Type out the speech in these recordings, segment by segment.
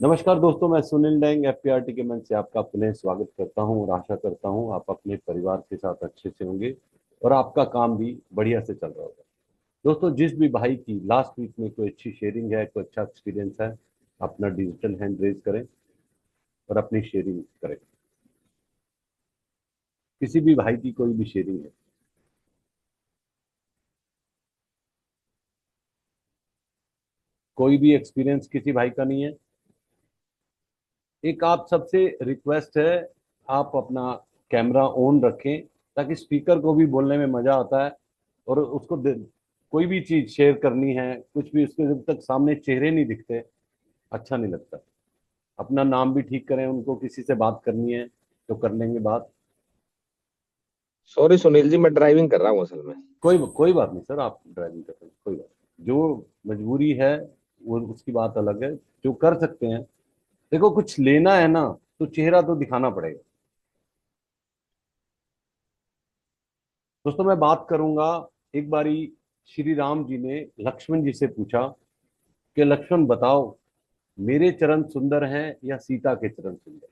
नमस्कार दोस्तों, मैं सुनील डेंग एफपीआरटी के मंच से आपका पुनः स्वागत करता हूं और आशा करता हूं आप अपने परिवार के साथ अच्छे से होंगे और आपका काम भी बढ़िया से चल रहा होगा। दोस्तों, जिस भी भाई की लास्ट वीक में कोई अच्छी शेयरिंग है, कोई अच्छा एक्सपीरियंस है, अपना डिजिटल हैंड रेज करें और अपनी शेयरिंग करें। किसी भी भाई की कोई भी शेयरिंग है, कोई भी एक्सपीरियंस किसी भाई का नहीं है। एक आप सबसे रिक्वेस्ट है, आप अपना कैमरा ऑन रखें ताकि स्पीकर को भी बोलने में मजा आता है और कोई भी चीज शेयर करनी है, कुछ भी, उसके जब तक सामने चेहरे नहीं दिखते अच्छा नहीं लगता। अपना नाम भी ठीक करें, उनको किसी से बात करनी है तो कर लेंगे बात। सॉरी सुनील जी, मैं ड्राइविंग कर रहा हूँ असल में। कोई कोई बात नहीं सर, आप ड्राइविंग कर रहे हैं, कोई बात नहीं। जो मजबूरी है वो उसकी बात अलग है। जो कर सकते हैं, देखो कुछ लेना है ना तो चेहरा तो दिखाना पड़ेगा। दोस्तों, मैं बात करूंगा। एक बारी श्री राम जी ने लक्ष्मण जी से पूछा कि लक्ष्मण बताओ, मेरे चरण सुंदर हैं या सीता के चरण सुंदर।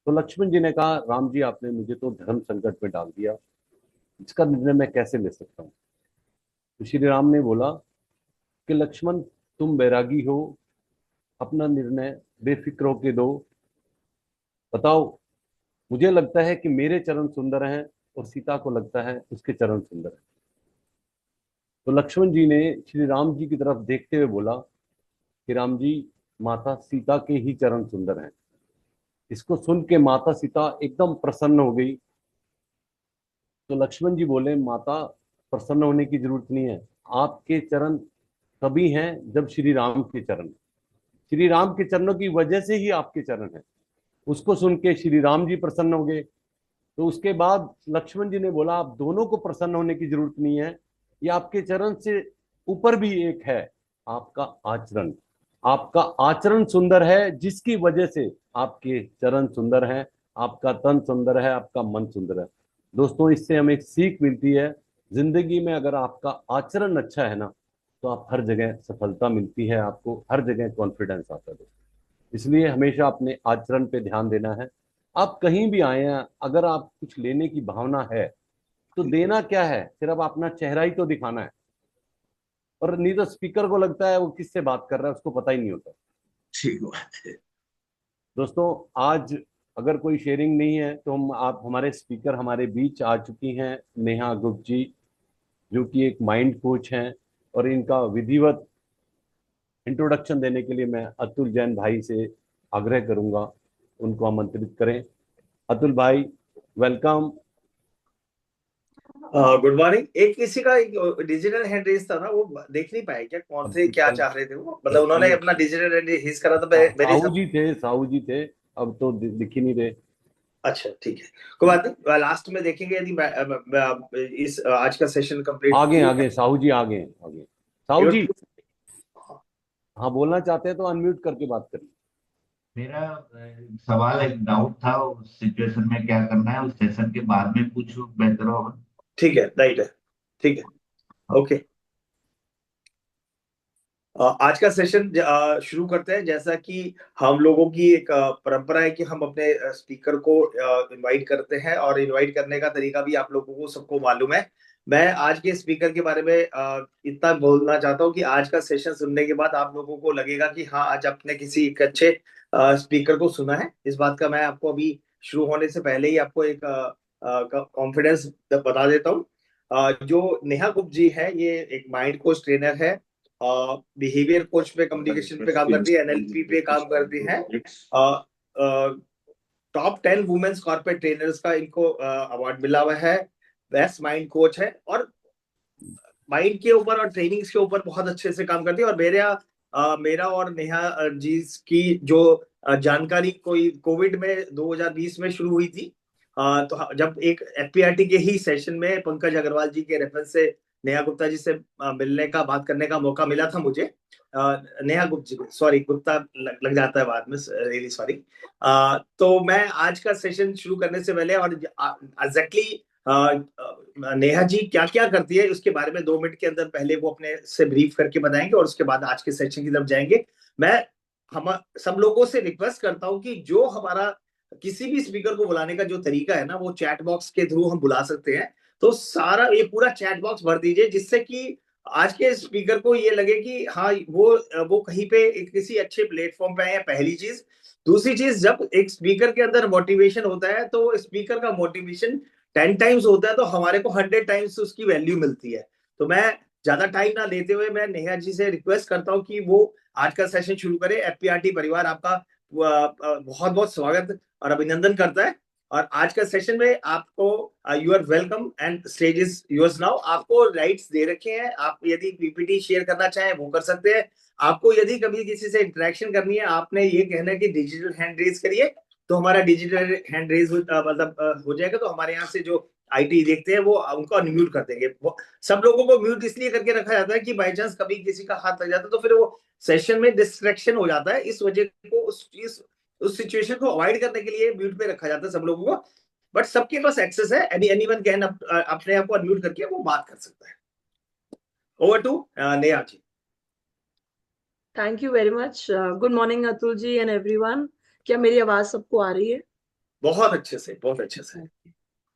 तो लक्ष्मण जी ने कहा, राम जी आपने मुझे तो धर्म संकट में डाल दिया, इसका निर्णय मैं कैसे ले सकता हूँ। तो श्री राम ने बोला कि लक्ष्मण, तुम बैरागी हो, अपना निर्णय बेफिक्र होके दो। बताओ, मुझे लगता है कि मेरे चरण सुंदर हैं और सीता को लगता है उसके चरण सुंदर हैं। तो लक्ष्मण जी ने श्री राम जी की तरफ देखते हुए बोला कि राम जी, माता सीता के ही चरण सुंदर हैं। इसको सुन के माता सीता एकदम प्रसन्न हो गई। तो लक्ष्मण जी बोले, माता प्रसन्न होने की जरूरत नहीं है। आपके चरण तभी हैं जब श्री राम के चरण, श्री राम के चरणों की वजह से ही आपके चरण हैं। उसको सुन के श्री राम जी प्रसन्न हो गए। तो उसके बाद लक्ष्मण जी ने बोला, आप दोनों को प्रसन्न होने की जरूरत नहीं है। ये आपके चरण से ऊपर भी एक है, आपका आचरण। आपका आचरण सुंदर है, जिसकी वजह से आपके चरण सुंदर हैं। आपका तन सुंदर है, आपका मन सुंदर है। दोस्तों, इससे हमें एक सीख मिलती है। जिंदगी में अगर आपका आचरण अच्छा है ना, तो आप हर जगह सफलता मिलती है, आपको हर जगह कॉन्फिडेंस आता है। इसलिए हमेशा अपने आचरण पे ध्यान देना है। आप कहीं भी आए हैं, अगर आप कुछ लेने की भावना है तो देना क्या है, सिर्फ अपना चेहरा ही तो दिखाना है। और नहीं तो स्पीकर को लगता है वो किससे बात कर रहा है, उसको पता ही नहीं होता। ठीक बात है। दोस्तों, आज अगर कोई शेयरिंग नहीं है तो हम आप हमारे स्पीकर हमारे बीच आ चुकी हैं, नेहा गुप्त जी, जो कि एक माइंड कोच हैं। और इनका विधिवत इंट्रोडक्शन देने के लिए मैं अतुल जैन भाई से आग्रह करूंगा, उनको आमंत्रित करें। अतुल भाई, वेलकम। Good morning. एक किसी का डिजिटल हैंड रेस था ना, वो देख नहीं पाए क्या? कौन थे, क्या कल चाह रहे थे वो? मतलब उन्होंने कल अपना डिजिटल हैंड रेस करा था मेरे साहू हिसाब। जी थे, साहू जी थे। अब तो दिख ही नहीं रहे। अच्छा ठीक है, कोई बात नहीं, लास्ट में देखेंगे यदि इस आज का सेशन कंप्लीट आगे नहीं है। आगे साहू जी, आगे आगे साहू एक जी। हाँ, बोलना चाहते हैं तो अनम्यूट करके बात करिए। मेरा सवाल, एक डाउट था उस सिचुएशन में क्या करना है, उस सेशन के बाद में पूछूं बेहतर होगा। ठीक है, राइट है, ठीक है, हाँ। ओके। आज का सेशन शुरू करते हैं। जैसा कि हम लोगों की एक परंपरा है कि हम अपने स्पीकर को इनवाइट करते हैं, और इनवाइट करने का तरीका भी आप लोगों को सबको मालूम है। मैं आज के स्पीकर के बारे में इतना बोलना चाहता हूँ कि आज का सेशन सुनने के बाद आप लोगों को लगेगा कि हाँ, आज आपने किसी एक अच्छे स्पीकर को सुना है। इस बात का मैं आपको अभी शुरू होने से पहले ही आपको एक कॉन्फिडेंस बता देता हूँ। जो नेहा गुप्त जी है, ये एक माइंड कोच ट्रेनर है, बिहेवियर कोच पे, कम्युनिकेशन पे काम करती है, एनएलपी पे काम करती है। टॉप 10 वुमेन्स कॉर्पोरेट ट्रेनर्स का इनको अवार्ड मिला हुआ है। बेस्ट माइंड कोच है, और माइंड के ऊपर और ट्रेनिंग्स के ऊपर बहुत अच्छे से काम करती है। और मेरा और नेहा जी की जो जानकारी कोई कोविड में 2020 में शुरू हुई थी। तो जब एक एफपीआरटी के ही सेशन में पंकज अग्रवाल जी के रेफरेंस से नेहा गुप्ता जी से मिलने का, बात करने का मौका मिला था मुझे। नेहा गुप्ता जी, सॉरी, गुप्ता लग जाता है बाद में, रियली सॉरी। तो मैं आज का सेशन शुरू करने से पहले, और एग्जैक्टली नेहा जी क्या क्या करती है उसके बारे में 2 मिनट के अंदर पहले वो अपने से ब्रीफ करके बताएंगे, और उसके बाद आज के सेशन की तरफ जाएंगे। मैं हम सब लोगों से रिक्वेस्ट करता हूं कि जो हमारा किसी भी स्पीकर को बुलाने का जो तरीका है ना, वो चैट बॉक्स के थ्रू हम बुला सकते हैं। तो सारा ये पूरा चैट बॉक्स भर दीजिए, जिससे कि आज के स्पीकर को ये लगे कि हाँ वो कहीं पे किसी अच्छे प्लेटफॉर्म पे है। पहली चीज। दूसरी चीज, जब एक स्पीकर के अंदर मोटिवेशन होता है तो स्पीकर का मोटिवेशन 10 टाइम्स होता है, तो हमारे को 100 टाइम्स उसकी वैल्यू मिलती है। तो मैं ज्यादा टाइम ना लेते हुए मैं नेहा जी से रिक्वेस्ट करता हूँ कि वो आज का सेशन शुरू करें। एफपीआरटी परिवार आपका बहुत बहुत स्वागत और अभिनंदन करता है। और आज का सेशन में आपको you are welcome and stage is yours now. आपको राइट्स दे रखे हैं, आप यदि पीपीटी शेयर करना चाहें वो कर सकते हैं। आपको यदि कभी किसी से इंटरेक्शन करनी है, आपने ये कहना है कि डिजिटल हैंड रेज करिए, तो हमारा डिजिटल हैंड रेज मतलब हो जाएगा। तो हमारे यहाँ से जो आईटी देखते हैं वो उनको अनम्यूट कर देंगे। सब लोगों को म्यूट इसलिए करके रखा जाता है कि बाई चांस कभी किसी का हाथ लग जाता है तो फिर वो सेशन में डिस्ट्रैक्शन हो जाता है। इस वजह को उस सिचुएशन को अवॉइड करने के लिए म्यूट पे रखा जाता है सब लोगों को। बट सबके पास एक्सेस है, एनीवन कैन अपने आप को अनम्यूट करके वो बात कर सकता है। Over to Neha ji. Thank you very much. Good morning Atul ji and everyone. क्या मेरी आवाज सबको आ रही है? बहुत अच्छे से, बहुत अच्छे से।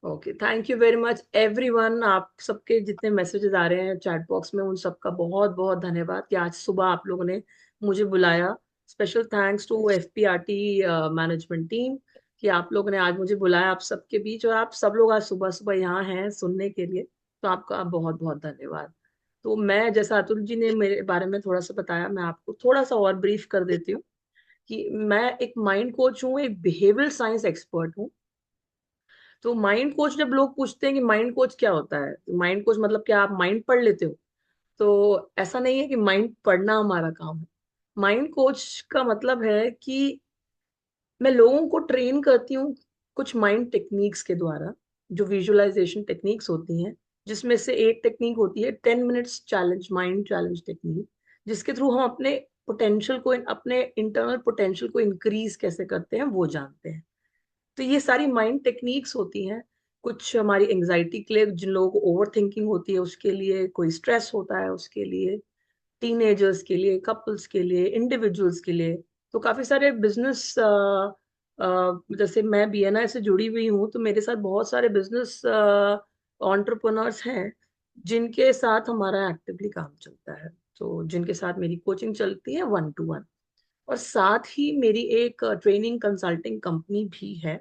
Okay, thank you very much everyone. आप सबके जितने मैसेजेस आ रहे हैं चैट बॉक्स में, उन सबका बहुत बहुत धन्यवाद कि आज सुबह आप लोगों ने मुझे बुलाया। Special thanks to FPRT management team कि आप लोगों ने आज मुझे बुलाया आप सबके बीच, और आप सब लोग आज सुबह सुबह यहाँ हैं सुनने के लिए, तो आपका बहुत बहुत धन्यवाद। तो मैं, जैसा अतुल जी ने मेरे बारे में थोड़ा सा बताया, मैं आपको थोड़ा सा और ब्रीफ कर देती हूँ कि मैं एक माइंड कोच हूँ, एक बिहेवियरल साइंस एक्सपर्ट हूँ। तो माइंड कोच, जब लोग पूछते हैं कि माइंड कोच क्या होता है, माइंड कोच मतलब क्या आप माइंड पढ़ लेते हो, तो ऐसा नहीं है कि माइंड पढ़ना हमारा काम है। माइंड कोच का मतलब है कि मैं लोगों को ट्रेन करती हूँ कुछ माइंड टेक्निक्स के द्वारा, जो विजुअलाइजेशन टेक्निक्स होती हैं, जिसमें से एक टेक्निक होती है 10 minutes challenge, mind challenge technique, जिसके थ्रू हम अपने पोटेंशियल को, अपने इंटरनल पोटेंशियल को इंक्रीज कैसे करते हैं वो जानते हैं। तो ये सारी माइंड टेक्निक्स होती हैं। कुछ हमारी एंजाइटी के लिए, जिन लोगों को ओवर थिंकिंग होती है उसके लिए, कोई स्ट्रेस होता है उसके लिए, टीनेजर्स के लिए, कपल्स के लिए, इंडिविजुअल्स के लिए। तो काफी सारे बिजनेस, जैसे मैं बीएनआई से जुड़ी हुई हूँ, तो मेरे साथ बहुत सारे बिजनेस एंटरप्रेन्योर्स हैं जिनके साथ हमारा एक्टिवली काम चलता है। तो जिनके साथ मेरी कोचिंग चलती है 1-to-1। और साथ ही मेरी एक ट्रेनिंग कंसल्टिंग कंपनी भी है,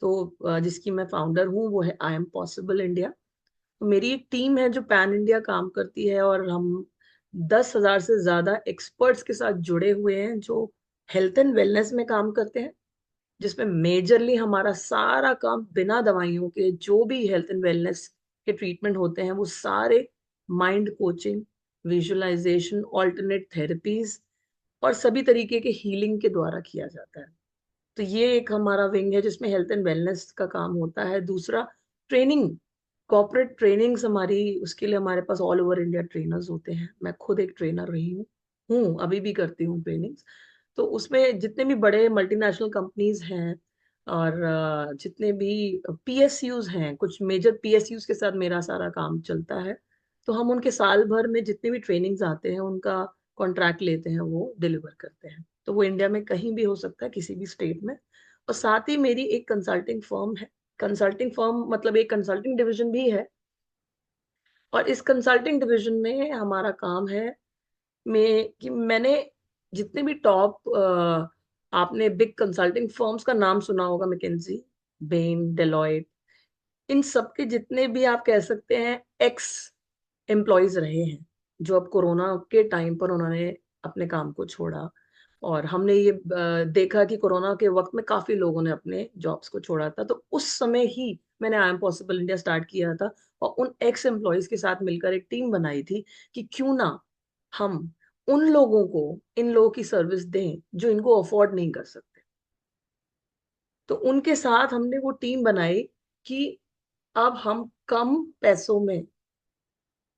तो जिसकी मैं फाउंडर हूँ, वो है आई एम पॉसिबल इंडिया। तो मेरी एक टीम है जो पैन इंडिया काम करती है, और हम 10,000 से ज्यादा एक्सपर्ट्स के साथ जुड़े हुए हैं जो हेल्थ एंड वेलनेस में काम करते हैं, जिसमें मेजरली हमारा सारा काम बिना दवाइयों के, जो भी हेल्थ एंड वेलनेस के ट्रीटमेंट होते हैं वो सारे mind coaching, visualisation, alternate therapies और सभी तरीके के हीलिंग के द्वारा किया जाता है। तो ये एक हमारा विंग है जिसमें हेल्थ एंड वेलनेस का काम होता है। दूसरा, ट्रेनिंग, कॉर्पोरेट ट्रेनिंग्स हमारी, उसके लिए हमारे पास ऑल ओवर इंडिया ट्रेनर्स होते हैं। मैं खुद एक ट्रेनर रही हूँ, अभी भी करती हूँ ट्रेनिंग्स। तो उसमें जितने भी बड़े मल्टीनेशनल कंपनीज हैं और जितने भी पीएसयूज हैं, कुछ मेजर पीएसयूज के साथ मेरा सारा काम चलता है। तो हम उनके साल भर में जितने भी ट्रेनिंग्स आते हैं उनका कॉन्ट्रैक्ट लेते हैं, वो डिलीवर करते हैं। तो वो इंडिया में कहीं भी हो सकता है, किसी भी स्टेट में। और साथ ही मेरी एक कंसल्टिंग फर्म है। कंसल्टिंग फर्म मतलब एक कंसल्टिंग डिवीजन भी है। और इस कंसल्टिंग डिवीजन में हमारा काम है कि मैंने जितने भी टॉप, आपने बिग कंसल्टिंग फर्म्स का नाम सुना होगा, मैकिंजी, बेन, डेलॉयट, इन सब के जितने भी आप कह सकते हैं एक्स एम्प्लॉयज रहे हैं, जो अब कोरोना के टाइम पर उन्होंने अपने काम को छोड़ा। और हमने ये देखा कि कोरोना के वक्त में काफी लोगों ने अपने जॉब्स को छोड़ा था। तो उस समय ही मैंने I am possible India start किया था, और उन एक्स एम्प्लॉयज के साथ मिलकर एक टीम बनाई थी कि क्यों ना हम उन लोगों को, इन लोगों की सर्विस दें जो इनको अफोर्ड नहीं कर सकते। तो उनके साथ हमने वो टीम बनाई कि अब हम कम पैसों में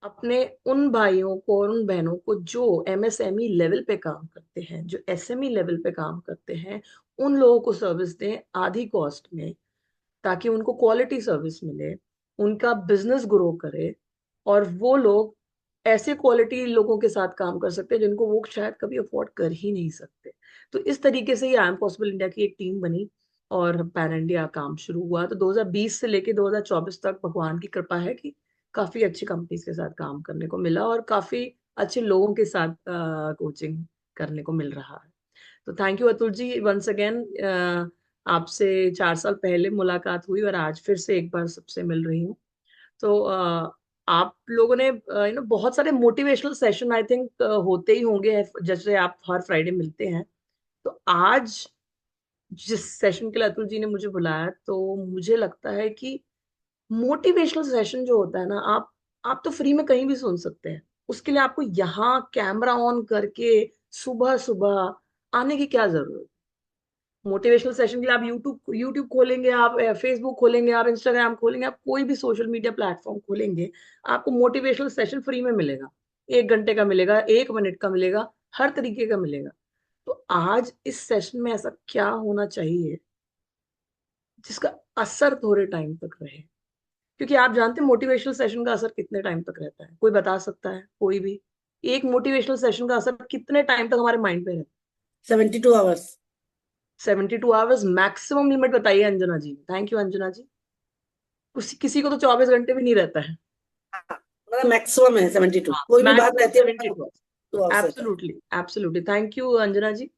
अपने उन भाइयों को और उन बहनों को जो एमएसएमई लेवल पे काम करते हैं, जो एसएमई लेवल पे काम करते हैं, उन लोगों को सर्विस दें आधी कॉस्ट में, ताकि उनको क्वालिटी सर्विस मिले, उनका बिजनेस ग्रो करे, और वो लोग ऐसे क्वालिटी लोगों के साथ काम कर सकते हैं जिनको वो शायद कभी अफोर्ड कर ही नहीं सकते। तो इस तरीके से ये आई एम पॉसिबल इंडिया की एक टीम बनी और पैन इंडिया काम शुरू हुआ। तो 2020 से लेके 2024 तक भगवान की कृपा है कि काफी अच्छी कंपनीज के साथ काम करने को मिला और काफी अच्छे लोगों के साथ कोचिंग करने को मिल रहा है। तो thank you Atul ji once again. आपसे 4 साल पहले मुलाकात हुई और आज फिर से एक बार सबसे मिल रही हूँ। तो आप लोगों ने बहुत सारे मोटिवेशनल सेशन आई थिंक होते ही होंगे जैसे आप हर फ्राइडे मिलते हैं। तो आज जिस सेशन के लिए अतुल जी ने मुझे बुलाया तो मुझे लगता है कि मोटिवेशनल सेशन जो होता है ना, आप तो फ्री में कहीं भी सुन सकते हैं। उसके लिए आपको यहाँ कैमरा ऑन करके सुबह सुबह आने की क्या जरूरत। मोटिवेशनल सेशन के लिए आप यूट्यूब खोलेंगे, आप फेसबुक खोलेंगे, आप इंस्टाग्राम खोलेंगे, आप कोई भी सोशल मीडिया प्लेटफॉर्म खोलेंगे, आपको मोटिवेशनल सेशन फ्री में मिलेगा। 1 घंटे का मिलेगा, 1 मिनट का मिलेगा, हर तरीके का मिलेगा। तो आज इस सेशन में ऐसा क्या होना चाहिए जिसका असर थोड़े टाइम तक रहे। क्योंकि आप जानते हैं मोटिवेशनल सेशन का असर कितने टाइम तक रहता है, कोई बता सकता है? कोई भी एक मोटिवेशनल सेशन का असर कितने टाइम तक हमारे माइंड पे रहता है? 72 आवर्स। 72 आवर्स मैक्सिमम लिमिट बताइए अंजना जी। थैंक यू अंजना जी। किसी को तो 24 घंटे भी नहीं रहता है। मतलब मैक्सिमम है 72, कोई भी बात रहती है 72 2 आवर्स रहता है। Absolutely absolutely. Thank you Anjana ji.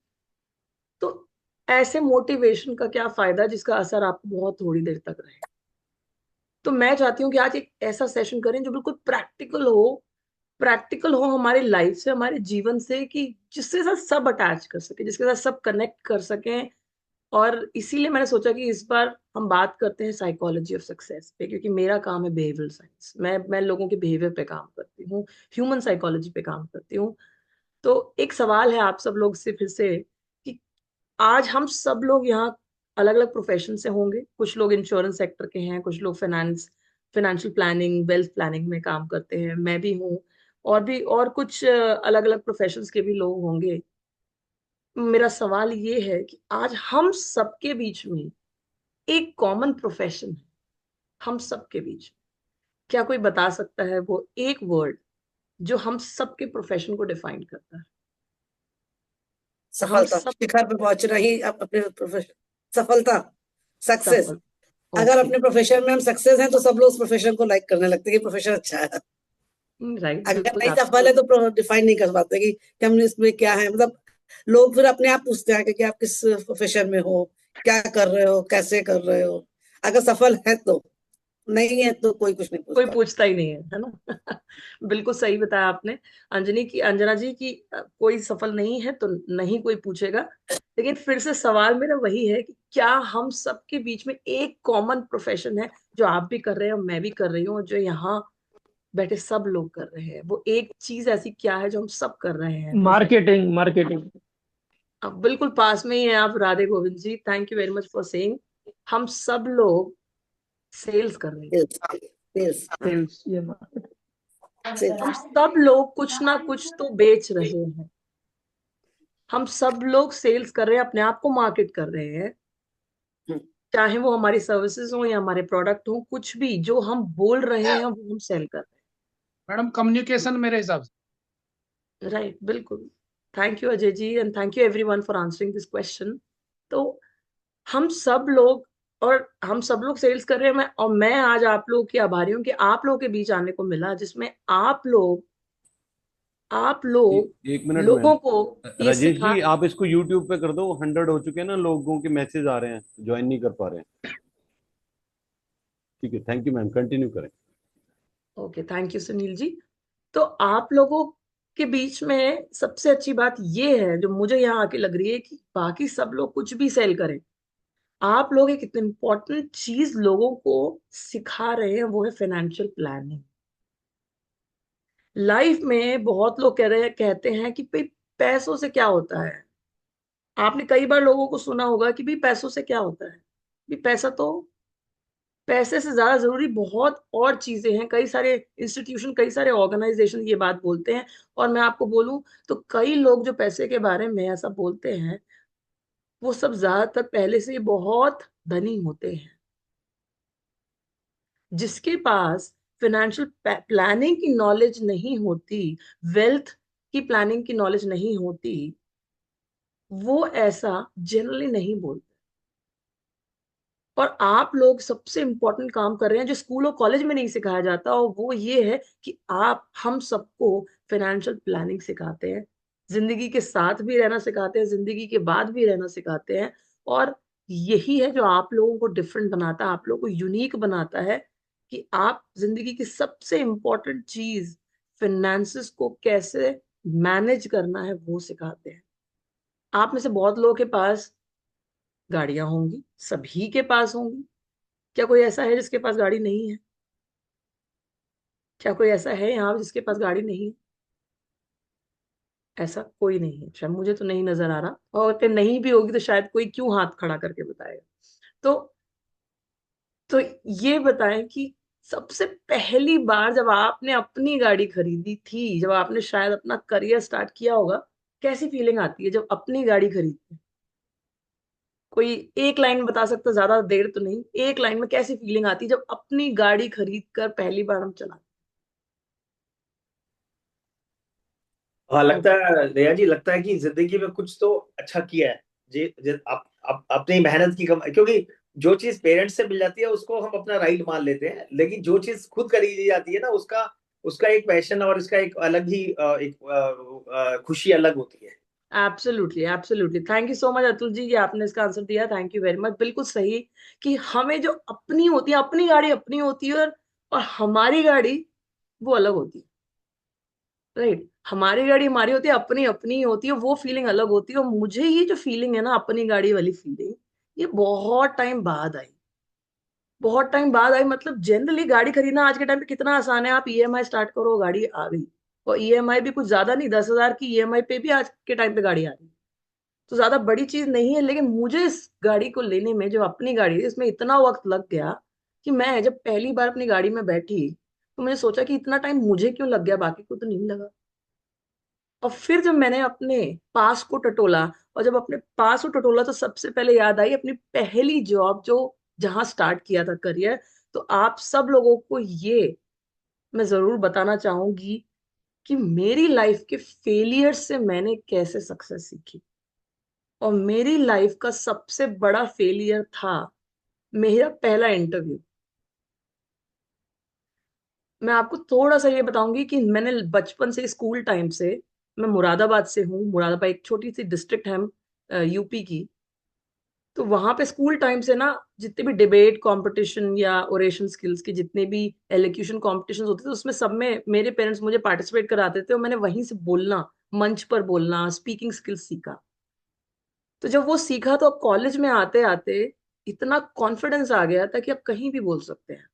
तो ऐसे मोटिवेशन का क्या फायदा जिसका असर आपको बहुत थोड़ी देर तक रहे। तो मैं चाहती हूँ कि आज एक ऐसा सेशन करें जो बिल्कुल प्रैक्टिकल हो हमारी लाइफ से, हमारे जीवन से, कि जिसके साथ सब अटैच कर सके, जिसके साथ सब कनेक्ट कर सकें। और इसीलिए मैंने सोचा कि इस बार हम बात करते हैं साइकोलॉजी ऑफ सक्सेस पे, क्योंकि मेरा काम है बिहेवियरल साइंस। मैं लोगों के बिहेवियर पे काम करती हूँ, ह्यूमन साइकोलॉजी पे काम करती हूँ। तो एक सवाल है आप सब लोग से फिर से कि आज हम सब लोग यहाँ अलग अलग प्रोफेशन से होंगे। कुछ लोग इंश्योरेंस सेक्टर के हैं, कुछ लोग फाइनेंशियल प्लानिंग, वेल्थ प्लानिंग में काम करते हैं, मैं भी हूँ। और कुछ अलग अलग प्रोफेशंस के भी लोग होंगे। मेरा सवाल ये है कि आज हम सबके बीच में एक कॉमन प्रोफेशन है, हम सबके बीच। क्या कोई बता सकता है वो एक वर्ड जो हम सबके प्रोफेशन को डिफाइन करता है? हम सफलता, सब शिखर पे पहुंचना ही अपने प्रोफेशन, सफलता, सक्सेस। सफल। अगर ओके, अपने प्रोफेशन में हम सक्सेस हैं तो सब लोग उस प्रोफेशन को लाइक करने लगते हैं कि प्रोफेशन अच्छा है। राइट, अगर बिल्कुल नहीं सफल है एब्सोल्युटली। तो डिफाइन नहीं कर पाते कि हमने इसमें क्या है। मतलब लोग फिर अपने आप पूछते हैं कि आप किस प्रोफेशन में हो, क्या कर रहे हो, कैसे कर रहे हो। अगर सफल है तो, नहीं है तो कोई कुछ नहीं कोई पूछता। पूछता ही नहीं है ना। बिल्कुल सही बताया आपने अंजना जी की कोई सफल नहीं है तो नहीं कोई पूछेगा। लेकिन फिर से सवाल मेरा वही है कि क्या हम सबके बीच में एक कॉमन प्रोफेशन है जो आप भी कर रहे हैं और मैं भी कर रही हूँ और जो यहाँ बैठे सब लोग कर रहे हैं? वो एक चीज ऐसी क्या है जो हम सब कर रहे हैं प्रोफेशन? Marketing marketing. अब बिल्कुल पास में ही है आप Radhe Govind ji, thank you very much for saying. हम सब लोग सेल्स कर रहे हैं। सेल्स, सेल्स, ये मार्केटिंग। हम सब लोग कुछ ना कुछ तो बेच रहे हैं। हम सब लोग सेल्स कर रहे हैं, अपने आप को मार्केट कर रहे हैं। चाहे वो हमारी सर्विसेज हो या हमारे प्रोडक्ट हो, कुछ भी जो हम बोल रहे हैं वो हम सेल कर रहे मैडम कम्युनिकेशन मेरे हिसाब से। हैं। राइट, बिल्कुल। Thank you Ajay ji and thank you everyone for answering this question. तो हम सब लोग हम सब लोग सेल्स कर रहे हैं। मैं आज आप लोगों की आभारी हूँ कि आप लोगों के बीच आने को मिला, जिसमें आप लोग एक मिनट मैम। लोगों को ये राजेश सिखा। जी, आप इसको यूट्यूब पे कर दो। 100 हो चुके हैं ना, लोगों के मैसेज आ रहे हैं, ज्वाइन नहीं कर पा रहे हैं। ठीक है, थैंक यू मैम, कंटिन्यू करें। Okay, thank you Sunil ji. तो आप लोगों के बीच में सबसे अच्छी बात ये है जो मुझे यहाँ आके लग रही है कि बाकी सब लोग कुछ भी सेल करें, आप लोग एक इतनी इंपॉर्टेंट चीज लोगों को सिखा रहे हैं, वो है फाइनेंशियल प्लानिंग। लाइफ में बहुत लोग कहते हैं कि भाई पैसों से क्या होता है। आपने कई बार लोगों को सुना होगा कि भाई पैसों से क्या होता है। भाई पैसे से ज्यादा जरूरी बहुत और चीजें हैं। कई सारे इंस्टीट्यूशन, कई सारे ऑर्गेनाइजेशन ये बात बोलते हैं। और मैं आपको बोलूं तो कई लोग जो पैसे के बारे में ऐसा बोलते हैं वो सब ज्यादातर पहले से ही बहुत धनी होते हैं। जिसके पास फाइनेंशियल प्लानिंग की नॉलेज नहीं होती, वेल्थ की प्लानिंग की नॉलेज नहीं होती, वो ऐसा जनरली नहीं बोलते। और आप लोग सबसे इंपॉर्टेंट काम कर रहे हैं जो स्कूल और कॉलेज में नहीं सिखाया जाता, और वो ये है कि आप हम सबको फाइनेंशियल प्लानिंग सिखाते हैं, जिंदगी के साथ भी रहना सिखाते हैं, जिंदगी के बाद भी रहना सिखाते हैं। और यही है जो आप लोगों को डिफरेंट बनाता है, आप लोगों को यूनिक बनाता है, कि आप जिंदगी की सबसे इंपॉर्टेंट चीज फाइनेंसेस को कैसे मैनेज करना है वो सिखाते हैं। आप में से बहुत लोगों के पास गाड़ियां होंगी, सभी के पास होंगी। क्या कोई ऐसा है जिसके पास गाड़ी नहीं है? क्या कोई ऐसा है यहाँ जिसके पास गाड़ी नहीं है? ऐसा कोई नहीं है, शायद मुझे तो नहीं नजर आ रहा, और अगर नहीं भी होगी तो शायद कोई क्यों हाथ खड़ा करके बताएगा। तो तो ये बताएं कि सबसे पहली बार जब आपने अपनी गाड़ी खरीदी थी, जब आपने शायद अपना करियर स्टार्ट किया होगा, कैसी फीलिंग आती है जब अपनी गाड़ी खरीदते हैं? कोई एक लाइन में बता सकता, ज्यादा देर तो नहीं, एक लाइन में कैसी फीलिंग आती है जब अपनी गाड़ी खरीद कर पहली बार हम चलाते हाँ, हैं? लगता है दया जी, लगता है कि जिंदगी में कुछ तो अच्छा किया है जी जी। आप अपनी मेहनत की क्योंकि जो चीज पेरेंट्स से मिल जाती है उसको हम अपना राइट मान लेते हैं, लेकिन जो चीज खुद खरीदी जाती है ना, उसका उसका एक पैशन और इसका एक अलग ही खुशी अलग होती है। Absolutely, absolutely, thank you so much Atul ji, ये आपने इसका आंसर दिया, थैंक यू वेरी मच। बिल्कुल सही, कि हमें जो अपनी होती है, अपनी गाड़ी अपनी होती है, और हमारी गाड़ी वो अलग होती है, राइट? हमारी गाड़ी हमारी होती है, अपनी अपनी होती है, वो फीलिंग अलग होती है। और मुझे ये जो फीलिंग है ना, अपनी गाड़ी वाली फीलिंग, ये बहुत टाइम बाद आई, बहुत टाइम बाद आई। मतलब जनरली गाड़ी खरीदना आज के टाइम पे कितना आसान है, आप ईएमआई स्टार्ट करो, गाड़ी आ गई। और ईएमआई भी कुछ ज्यादा नहीं, 10,000 की ईएमआई पे भी आज के टाइम पे गाड़ी आ रही है, तो ज्यादा बड़ी चीज नहीं है। लेकिन मुझे इस गाड़ी को लेने में, जो अपनी गाड़ी है, इसमें इतना वक्त लग गया कि मैं जब पहली बार अपनी गाड़ी में बैठी तो मैंने सोचा कि इतना टाइम मुझे क्यों लग गया, बाकी को तो नहीं लगा। और फिर जब मैंने अपने पास को टटोला, और जब अपने पास को टटोला, तो सबसे पहले याद आई अपनी पहली जॉब, जो जहां स्टार्ट किया था करियर। तो आप सब लोगों को ये मैं जरूर बताना चाहूंगी कि मेरी लाइफ के फेलियर से मैंने कैसे सक्सेस सीखी। और मेरी लाइफ का सबसे बड़ा फेलियर था मेरा पहला इंटरव्यू। मैं आपको थोड़ा सा ये बताऊंगी कि मैंने बचपन से, स्कूल टाइम से, मैं मुरादाबाद से हूँ। मुरादाबाद एक छोटी सी डिस्ट्रिक्ट है यूपी की। तो वहां पे स्कूल टाइम से ना, जितने भी डिबेट कंपटीशन या ओरेशन स्किल्स के जितने भी एलोक्यूशन कॉम्पिटिशन होते थे, उसमें सब में मेरे पेरेंट्स मुझे पार्टिसिपेट कराते थे, और मैंने वहीं से बोलना, मंच पर बोलना, स्पीकिंग स्किल्स सीखा। तो जब वो सीखा तो अब कॉलेज में आते आते इतना कॉन्फिडेंस आ गया था कि आप कहीं भी बोल सकते हैं,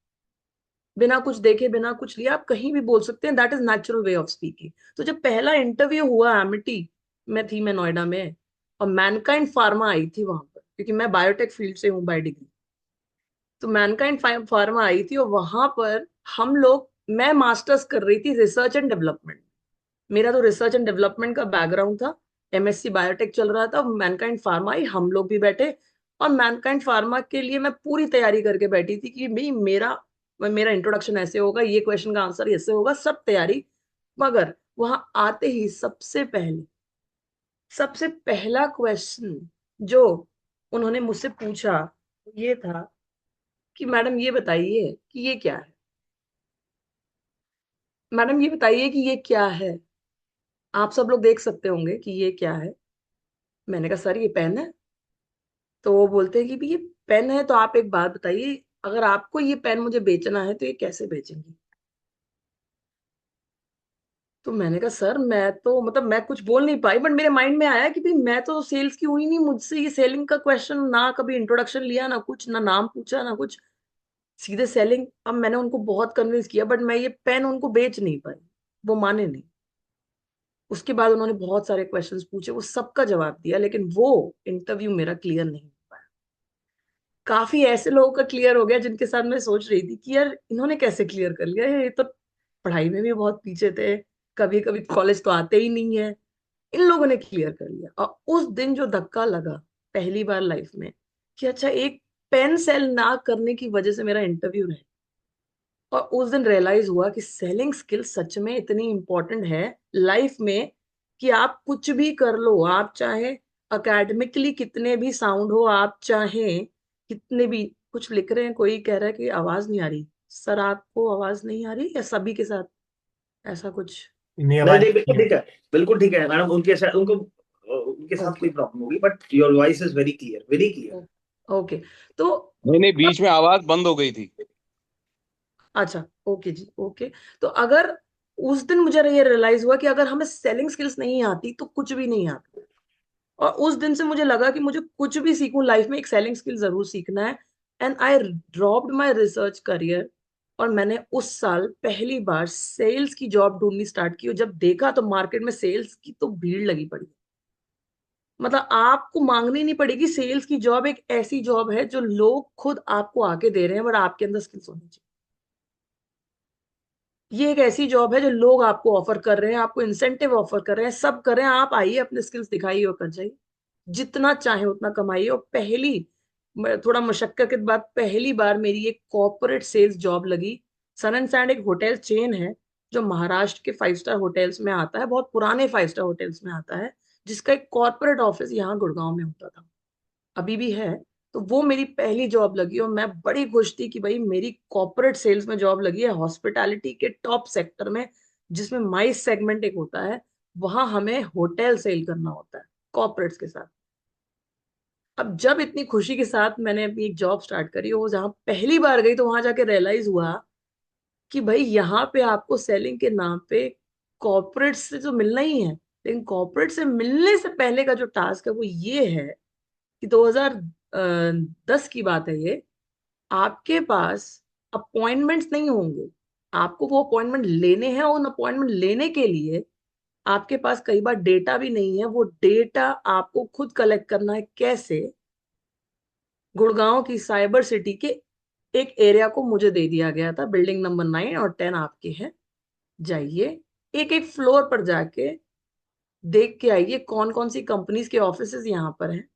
बिना कुछ देखे, बिना कुछ लिए आप कहीं भी बोल सकते हैं। That is natural way of speaking. तो जब पहला इंटरव्यू हुआ एमिटी में थी, मैं नोएडा में, और मैनकाइंड फार्मा आई थी वहां पर, क्योंकि मैं बायोटेक फील्ड से हूँ बाय डिग्री। तो मैनकाइंड फार्मा आई थी, और वहां पर हम लोग, मैं मास्टर्स कर रही थी रिसर्च एंड डेवलपमेंट। मेरा तो रिसर्च एंड डेवलपमेंट का बैकग्राउंड था, एमएससी बायोटेक चल रहा था। मैनकाइंड फार्मा आई, हम लोग भी बैठे, और मैनकाइंड फार्मा के लिए मैं पूरी तैयारी करके बैठी थी कि भाई मेरा इंट्रोडक्शन ऐसे होगा, ये क्वेश्चन का आंसर ऐसे होगा, सब तैयारी। मगर वहां आते ही सबसे पहला क्वेश्चन जो उन्होंने मुझसे पूछा, ये था कि मैडम ये बताइए कि ये क्या है। मैडम ये बताइए कि ये क्या है, आप सब लोग देख सकते होंगे कि ये क्या है। मैंने कहा सर ये पेन है। तो वो बोलते हैं कि भी ये पेन है, तो आप एक बात बताइए, अगर आपको ये पेन मुझे बेचना है तो ये कैसे बेचेंगी? तो मैंने कहा सर मैं तो, मतलब मैं कुछ बोल नहीं पाई, बट मेरे माइंड में आया कि भाई मैं तो सेल्स की हुई नहीं, मुझसे ये सेलिंग का क्वेश्चन, ना कभी इंट्रोडक्शन लिया, ना कुछ, ना नाम पूछा, ना कुछ, सीधे सेलिंग। अब मैंने उनको बहुत कन्विंस किया, बट मैं ये पेन उनको बेच नहीं पाई, वो माने नहीं। उसके बाद उन्होंने बहुत सारे क्वेश्चंस पूछे, वो सबका जवाब दिया, लेकिन वो इंटरव्यू मेरा क्लियर नहीं हो पाया। काफी ऐसे लोगों का क्लियर हो गया जिनके साथ मैं सोच रही थी कि यार इन्होंने कैसे क्लियर कर लिया, ये तो पढ़ाई में भी बहुत पीछे थे, कभी कभी कॉलेज तो आते ही नहीं है। इन लोगों ने क्लियर कर लिया। और उस दिन जो धक्का लगा पहली बार लाइफ में, कि अच्छा एक पेन सेल ना करने की वजह से मेरा इंटरव्यू रहे, और उस दिन रियलाइज हुआ कि सेलिंग स्किल सच में इतनी इंपॉर्टेंट है लाइफ में कि आप कुछ भी कर लो, आप चाहे अकेडमिकली कितने भी साउंड हो, आप चाहे कितने भी कुछ लिख रहे हैं, कोई कह रहा है कि आवाज नहीं आ रही सर, आपको आवाज नहीं आ रही या सभी के साथ ऐसा कुछ? नहीं नहीं, बिल्कुल ठीक है, बिल्कुल ठीक है मैडम। उनके साथ कोई प्रॉब्लम होगी, but your voice is very clear, very clear. Okay, तो नहीं, बीच में आवाज बंद हो गई थी। अच्छा, ओके जी, ओके। तो अगर उस दिन मुझे ये रियलाइज हुआ कि अगर हमें सेलिंग स्किल्स नहीं आती तो कुछ भी नहीं आता, और उस दिन से मुझे लगा कि मुझे कुछ भी सीखूं लाइफ में, एक सेलिंग स्किल जरूर सीखना है। And I dropped my research career, और मैंने उस साल पहली बार सेल्स की जॉब ढूंढनी स्टार्ट की। और जब देखा तो मार्केट में सेल्स की तो भीड़ लगी पड़ी। मतलब आपको मांगनी नहीं पड़ेगी, सेल्स की जॉब एक ऐसी जॉब है जो लोग खुद आपको आके दे रहे हैं, बट आपके अंदर स्किल्स होनी चाहिए। ये एक ऐसी जॉब है जो लोग आपको ऑफर कर रहे हैं, आपको इंसेंटिव ऑफर कर रहे हैं, सब कर रहे हैं, आप आइए अपने स्किल्स दिखाइए और कर जाइए, जितना चाहे उतना कमाइए। और थोड़ा मशक्कत के बाद पहली बार मेरी एक कॉर्पोरेट सेल्स जॉब लगी। सन एंड सैंड एक होटल चेन है जो महाराष्ट्र के 5 स्टार होटल्स में आता है, बहुत पुराने 5 स्टार होटल्स में आता है, जिसका एक कॉर्पोरेट ऑफिस यहाँ गुड़गांव में होता था, अभी भी है। तो वो मेरी पहली जॉब लगी और मैं बड़ी खुश थी कि भाई मेरी कॉर्पोरेट सेल्स में जॉब लगी है, हॉस्पिटैलिटी के टॉप सेक्टर में, जिसमें माइस सेगमेंट एक होता है, वहां हमें होटल सेल करना होता है कॉर्पोरेट्स के साथ। अब जब इतनी खुशी के साथ मैंने अपनी एक जॉब स्टार्ट करी, वो जहां पहली बार गई, तो वहां जाके रियलाइज हुआ कि भाई यहाँ पे आपको सेलिंग के नाम पे कॉर्पोरेट से तो मिलना ही है, लेकिन कॉर्पोरेट से मिलने से पहले का जो टास्क है वो ये है कि 2010 की बात है ये, आपके पास अपॉइंटमेंट्स नहीं होंगे, आपको वो अपॉइंटमेंट लेने हैं। उन अपॉइंटमेंट लेने के लिए आपके पास कई बार डेटा भी नहीं है, वो डेटा आपको खुद कलेक्ट करना है। कैसे? गुड़गांव की साइबर सिटी के एक एरिया को मुझे दे दिया गया था, बिल्डिंग नंबर 9 और 10 आपके हैं, जाइए एक एक फ्लोर पर जाके देख के आइए कौन कौन सी कंपनीज के ऑफिसेज यहाँ पर हैं।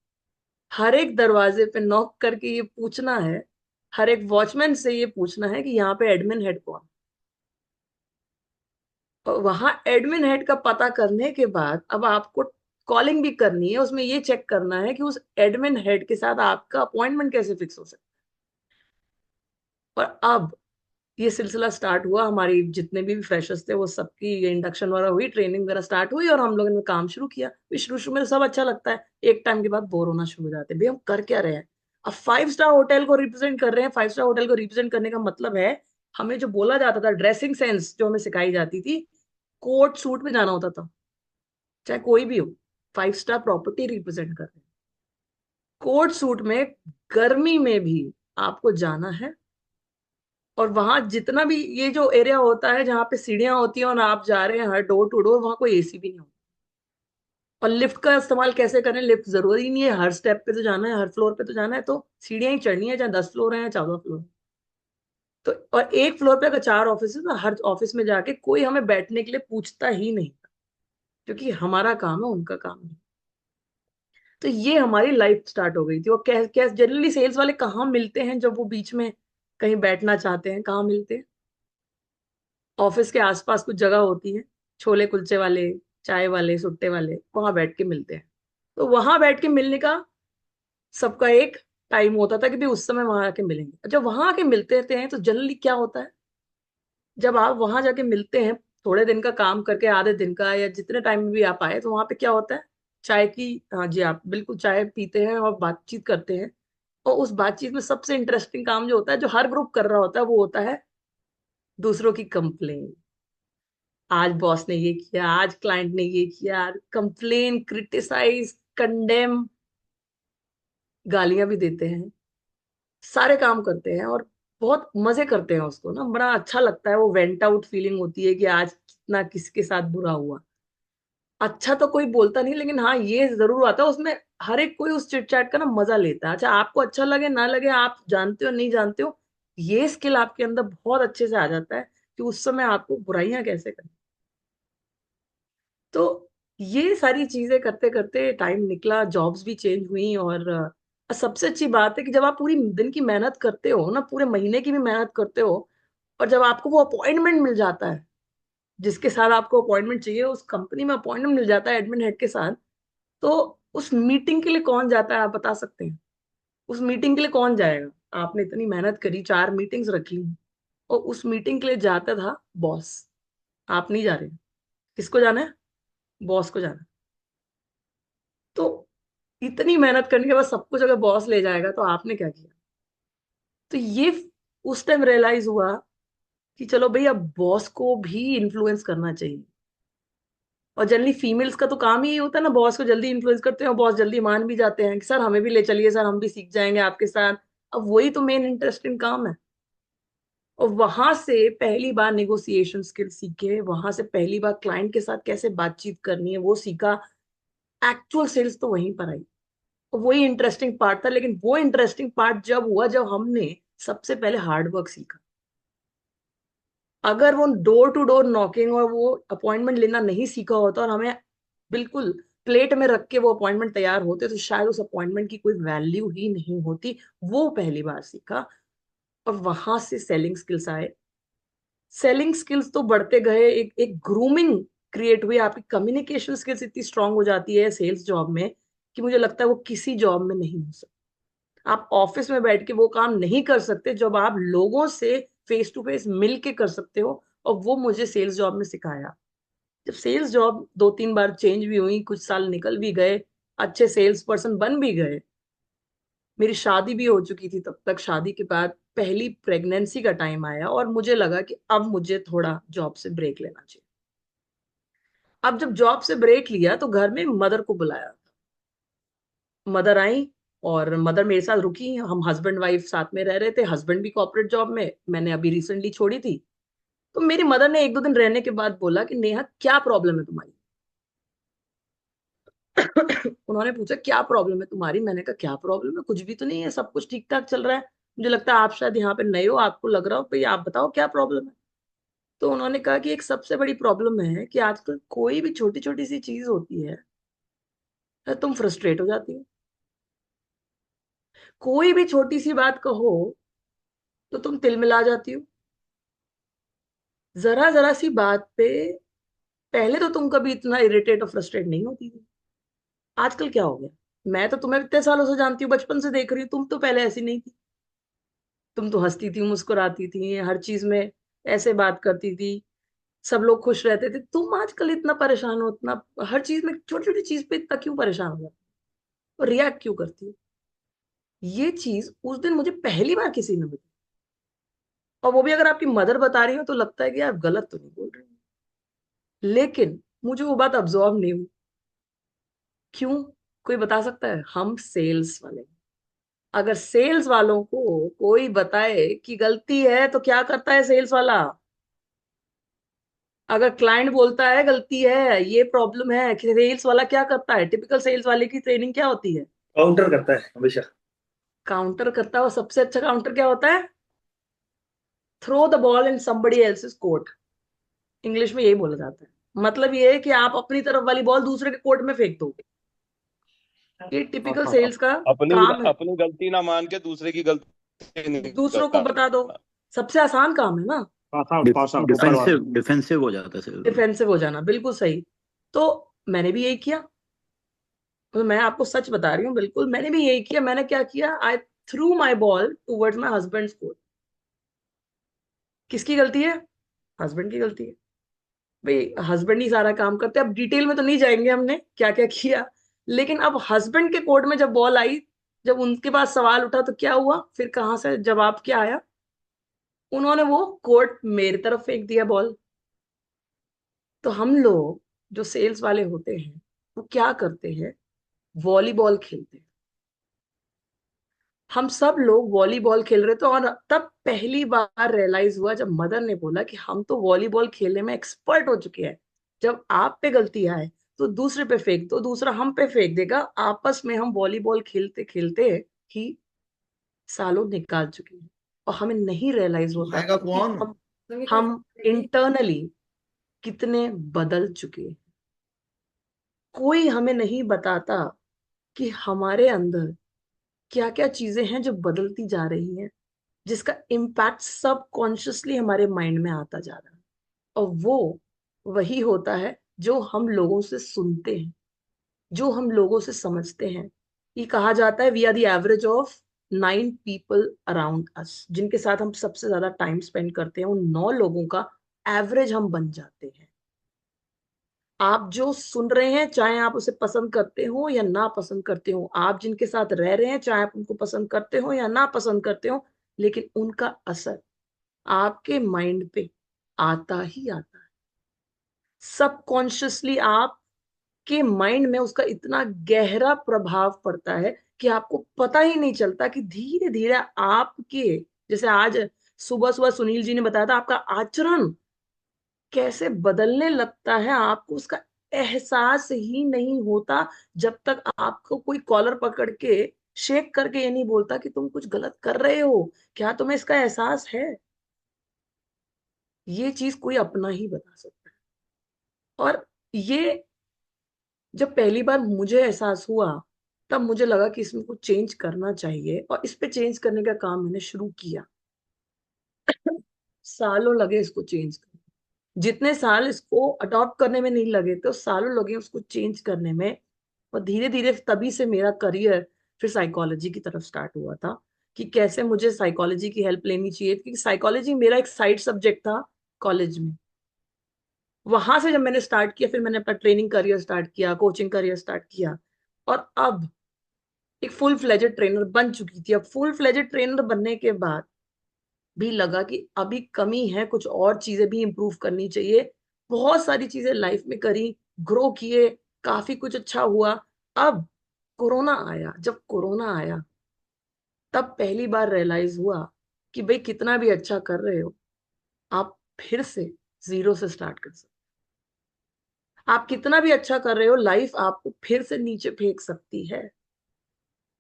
हर एक दरवाजे पे नॉक करके ये पूछना है, हर एक वॉचमैन से ये पूछना है कि यहाँ पे एडमिन हेड कौन। और वहां एडमिन हेड का पता करने के बाद अब आपको कॉलिंग भी करनी है, उसमें ये चेक करना है कि उस एडमिन हेड के साथ आपका अपॉइंटमेंट कैसे फिक्स हो सकता है। और अब ये सिलसिला स्टार्ट हुआ, हमारी जितने भी फ्रेशर्स थे वो सबकी इंडक्शन वगैरह हुई, ट्रेनिंग वगैरह स्टार्ट हुई, और हम लोगों ने काम शुरू किया। शुरू शुरू में सब अच्छा लगता है, एक टाइम के बाद बोर होना शुरू हो जाते हैं, भाई हम कर क्या रहे हैं। अब 5 स्टार होटल को रिप्रेजेंट कर रहे हैं। 5 स्टार होटल को रिप्रेजेंट करने का मतलब है, हमें जो बोला जाता था, ड्रेसिंग सेंस जो हमें सिखाई जाती थी, कोट सूट में जाना होता था, चाहे कोई भी हो। 5 स्टार प्रॉपर्टी रिप्रेजेंट कर रहे हैं, कोट सूट में गर्मी में भी आपको जाना है। और वहां जितना भी ये जो एरिया होता है जहाँ पे सीढ़ियां होती हैं और आप जा रहे हैं हर डोर टू डोर, वहां कोई एसी भी नहीं होता। और लिफ्ट का इस्तेमाल कैसे करें? लिफ्ट जरूरी नहीं है हर स्टेप पे तो जाना है, हर फ्लोर पे तो जाना है, तो सीढ़ियां ही चढ़नी है, चाहे 10 फ्लोर है या 14 फ्लोर। तो और एक फ्लोर पे अगर 4 ऑफिस है तो हर ऑफिस में जाके कोई हमें बैठने के लिए पूछता ही नहीं, क्योंकि हमारा काम है, उनका काम नहीं। तो ये हमारी लाइफ स्टार्ट हो गई थी। और क्या जनरली सेल्स वाले कहाँ मिलते हैं जब वो बीच में कहीं बैठना चाहते हैं? कहाँ मिलते हैं? ऑफिस के आसपास कुछ जगह होती है, छोले कुलचे वाले, चाय वाले, सुट्टे वाले, वहां बैठ के मिलते हैं। तो वहां बैठ के मिलने का सबका एक टाइम होता था कि भाई उस समय वहां आके मिलेंगे। जब वहां आके मिलते रहते हैं तो जनरली क्या होता है, जब आप वहां जाके मिलते हैं थोड़े दिन का काम करके, आधे दिन का या जितने टाइम में भी आप आए, तो वहां पे क्या होता है, चाय की, हाँ जी, आप बिल्कुल चाय पीते हैं और बातचीत करते हैं। और उस बातचीत में सबसे इंटरेस्टिंग काम जो होता है, जो हर ग्रुप कर रहा होता है, वो होता है दूसरों की कंप्लेन। आज बॉस ने ये किया, आज क्लाइंट ने ये किया, कंप्लेन, क्रिटिसाइज, कंडेम, गालियां भी देते हैं, सारे काम करते हैं और बहुत मजे करते हैं उसको ना, बड़ा अच्छा लगता है। वो वेंट आउट फीलिंग होती है कि आज कितना किसके साथ बुरा हुआ। अच्छा तो कोई बोलता नहीं, लेकिन हाँ ये जरूर आता है उसमें, हर एक कोई उस चिट चैट का ना मजा लेता है। अच्छा, आपको अच्छा लगे ना लगे, आप जानते हो नहीं जानते हो, ये स्किल आपके अंदर बहुत अच्छे से आ जाता है कि उस समय आपको बुराइयां कैसे करनी। तो ये सारी चीजें करते करते टाइम निकला, जॉब्स भी चेंज हुई। और सबसे अच्छी बात है कि जब आप पूरी दिन की मेहनत करते हो ना, पूरे महीने की भी मेहनत करते हो, और जब आपको वो अपॉइंटमेंट मिल जाता है, जिसके साथ आपको अपॉइंटमेंट चाहिए, उस कंपनी में अपॉइंटमेंट मिल जाता है एडमिन हेड के साथ, तो उस मीटिंग के लिए कौन जाता है, आप बता सकते हैं? उस मीटिंग के लिए कौन जाएगा? आपने इतनी मेहनत करी, 4 मीटिंग्स रखी, और उस मीटिंग के लिए जाता था बॉस। आप नहीं जा रहे, किसको जाना है? बॉस को जाना है। तो इतनी मेहनत करने के बाद सब कुछ अगर बॉस ले जाएगा तो आपने क्या किया? तो ये उस टाइम रियलाइज हुआ कि चलो भाई, अब बॉस को भी इन्फ्लुएंस करना चाहिए। और जनरली फीमेल्स का तो काम ही ये होता है ना, बॉस को जल्दी इन्फ्लुएंस करते हैं और बॉस जल्दी मान भी जाते हैं कि सर हमें भी ले चलिए, सर हम भी सीख जाएंगे आपके साथ। अब वही तो मेन इंटरेस्टिंग काम है। और वहां से पहली बार नेगोशिएशन स्किल सीखे, वहां से पहली बार क्लाइंट के साथ कैसे बातचीत करनी है वो सीखा। एक्चुअल सेल्स तो वहीं पर आई, और वही इंटरेस्टिंग पार्ट था। लेकिन वो इंटरेस्टिंग पार्ट जब हुआ जब हमने सबसे पहले हार्ड वर्क सीखा। अगर वो डोर टू डोर नॉकिंग और वो अपॉइंटमेंट लेना नहीं सीखा होता और हमें बिल्कुल प्लेट में रख के वो अपॉइंटमेंट तैयार होते, तो शायद उस अपॉइंटमेंट की कोई वैल्यू ही नहीं होती। वो पहली बार सीखा, और वहां से सेलिंग स्किल्स आए। सेलिंग स्किल्स तो बढ़ते गए, एक एक ग्रूमिंग क्रिएट हुई। आपकी कम्युनिकेशन स्किल्स इतनी स्ट्रांग हो जाती है सेल्स जॉब में कि मुझे लगता है वो किसी जॉब में नहीं हो सकती। आप ऑफिस में बैठ के वो काम नहीं कर सकते जब आप लोगों से फेस टू फेस मिल के कर सकते हो। और वो मुझे सेल्स जॉब में सिखाया। जब सेल्स जॉब 2-3 बार चेंज भी हुई, कुछ साल निकल भी गए, अच्छे सेल्स पर्सन बन भी गए, मेरी शादी भी हो चुकी थी तब तक। शादी के बाद पहली प्रेगनेंसी का टाइम आया और मुझे लगा कि अब मुझे थोड़ा जॉब से ब्रेक लेना चाहिए। अब जब जॉब से ब्रेक लिया तो घर में मदर को बुलाया। मदर आई और मदर मेरे साथ रुकी। हम हस्बैंड वाइफ साथ में रह रहे थे। हस्बैंड भी कॉर्पोरेट जॉब में, मैंने अभी रिसेंटली छोड़ी थी। तो मेरी मदर ने 1-2 दिन रहने के बाद बोला कि नेहा क्या प्रॉब्लम है तुम्हारी? उन्होंने पूछा क्या प्रॉब्लम है तुम्हारी? मैंने कहा क्या प्रॉब्लम है, कुछ भी तो नहीं है, सब कुछ ठीक ठाक चल रहा है। मुझे लगता है आप शायद यहाँ पे नए हो, आपको लग रहा हो, भाई आप बताओ क्या प्रॉब्लम है। तो उन्होंने कहा कि एक सबसे बड़ी प्रॉब्लम है कि आजकल कोई भी छोटी छोटी सी चीज होती है तो तुम फ्रस्ट्रेट हो जाती हो। कोई भी छोटी सी बात कहो तो तुम तिलमिला जाती हो। जरा जरा सी बात पे पहले तो तुम कभी इतना इरिटेट और फ्रस्ट्रेट नहीं होती थी, आजकल क्या हो गया? मैं तो तुम्हें इतने सालों से जानती हूँ, बचपन से देख रही हूँ, तुम तो पहले ऐसी नहीं थी। तुम तो हंसती थी, मुस्कुराती थी, हर चीज में ऐसे बात करती थी, सब लोग खुश रहते थे। तुम आजकल इतना परेशान हो, इतना हर चीज में, छोटी छोटी चीज पे इतना क्यों परेशान हो जाती हो और रिएक्ट क्यों करती हो? ये चीज उस दिन मुझे पहली बार किसी ने बताई, और वो भी अगर आपकी मदर बता रही हो तो लगता है कि आप गलत तो नहीं बोल रही हो। लेकिन मुझे वो बात अब्सॉर्ब नहीं हुई। क्यों? कोई बता सकता है? हम सेल्स वाले, अगर सेल्स वालों को कोई बताए कि गलती है तो क्या करता है सेल्स वाला? अगर क्लाइंट बोलता है गलती है, ये प्रॉब्लम है, सेल्स वाला क्या करता है? टिपिकल सेल्स वाले की ट्रेनिंग क्या होती है? काउंटर करता है हमेशा। काउंटर करता है। और सबसे अच्छा काउंटर क्या होता है? Throw the ball in somebody else's court. English में यही बोला जाता है। मतलब ये है कि आप अपनी तरफ वाली बॉल दूसरे के कोर्ट में फेंक दो। ये टिपिकल सेल्स का अपनी काम है। अपनी गलती ना मान के दूसरे की गलती दूसरों को बता दो। निकालना। सबसे आसान काम है ना, पास आउट डिफेंसिव डिफेंसिव हो जाता है सर। डिफेंसिव हो जाना। बिल्कुल सही। तो मैंने भी यही किया। तो मैं आपको सच बता रही हूँ, बिल्कुल मैंने भी यही किया। मैंने क्या किया? I threw my ball towards my husband court. किसकी गलती है? हस्बैंड की गलती है। भाई हस्बैंड ही सारा काम करते हैं। अब डिटेल में तो नहीं जाएंगे हमने क्या क्या किया, लेकिन अब हस्बैंड के कोर्ट में जब बॉल आई, जब उनके पास सवाल उठा तो क्या हुआ, फिर कहां से जवाब क्या आया? उन्होंने वो कोर्ट मेरी तरफ फेंक दिया बॉल। तो हम लोग जो सेल्स वाले होते हैं वो क्या करते हैं? वॉलीबॉल खेलते हैं। हम सब लोग वॉलीबॉल खेल रहे थे, और तब पहली बार रियलाइज हुआ जब मदर ने बोला कि हम तो वॉलीबॉल खेलने में एक्सपर्ट हो चुके हैं। जब आप पे गलती आए तो दूसरे पे फेंक दो, दूसरा हम पे फेंक देगा। आपस में हम वॉलीबॉल खेलते खेलते ही सालों निकाल चुके हैं, और हमें नहीं रियलाइज होता खाएगा कि कौन? हम इंटरनली कितने बदल चुके हैं। कोई हमें नहीं बताता कि हमारे अंदर क्या क्या चीजें हैं जो बदलती जा रही हैं। जिसका इम्पैक्ट सब कॉन्शियसली हमारे माइंड में आता जा रहा है। और वो वही होता है जो हम लोगों से सुनते हैं, जो हम लोगों से समझते हैं। ये कहा जाता है we are the average of 9 people around us. जिनके साथ हम सबसे ज्यादा टाइम स्पेंड करते हैं, उन 9 लोगों का एवरेज हम बन जाते हैं। आप जो सुन रहे हैं, चाहे आप उसे पसंद करते हो या ना पसंद करते हो, आप जिनके साथ रह रहे हैं, चाहे आप उनको पसंद करते हो या ना पसंद करते हो, लेकिन उनका असर आपके माइंड पे आता ही आता है। सबकॉन्शियसली आपके माइंड में उसका इतना गहरा प्रभाव पड़ता है कि आपको पता ही नहीं चलता कि धीरे धीरे आपके, जैसे आज सुबह सुबह सुनील जी ने बताया था, आपका आचरण कैसे बदलने लगता है, आपको उसका एहसास ही नहीं होता जब तक आपको कोई कॉलर पकड़ के शेक करके ये नहीं बोलता कि तुम कुछ गलत कर रहे हो, क्या तुम्हें इसका एहसास है। ये चीज कोई अपना ही बता सकता है। और ये जब पहली बार मुझे एहसास हुआ, तब मुझे लगा कि इसमें कुछ चेंज करना चाहिए, और इस पे चेंज करने का काम मैंने शुरू किया। सालों लगे इसको चेंज करने, जितने साल इसको अडॉप्ट करने में नहीं लगे तो सालों लगे उसको चेंज करने में। और धीरे धीरे तभी से मेरा करियर फिर साइकोलॉजी की तरफ स्टार्ट हुआ था, कि कैसे मुझे साइकोलॉजी की हेल्प लेनी चाहिए, क्योंकि साइकोलॉजी मेरा एक साइड सब्जेक्ट था कॉलेज में। वहां से जब मैंने स्टार्ट किया, फिर मैंने अपना ट्रेनिंग करियर स्टार्ट किया, कोचिंग करियर स्टार्ट किया, और अब एक फुल फ्लेजेड ट्रेनर बन चुकी थी। अब फुल फ्लेजेड ट्रेनर बनने के बाद भी लगा कि अभी कमी है, कुछ और चीजें भी इंप्रूव करनी चाहिए। बहुत सारी चीजें लाइफ में करी, ग्रो किए, काफी कुछ अच्छा हुआ। अब कोरोना आया, जब कोरोना आया तब पहली बार रियलाइज हुआ कि भाई कितना भी अच्छा कर रहे हो, आप फिर से जीरो से स्टार्ट कर सकते। आप कितना भी अच्छा कर रहे हो, लाइफ आपको फिर से नीचे फेंक सकती है।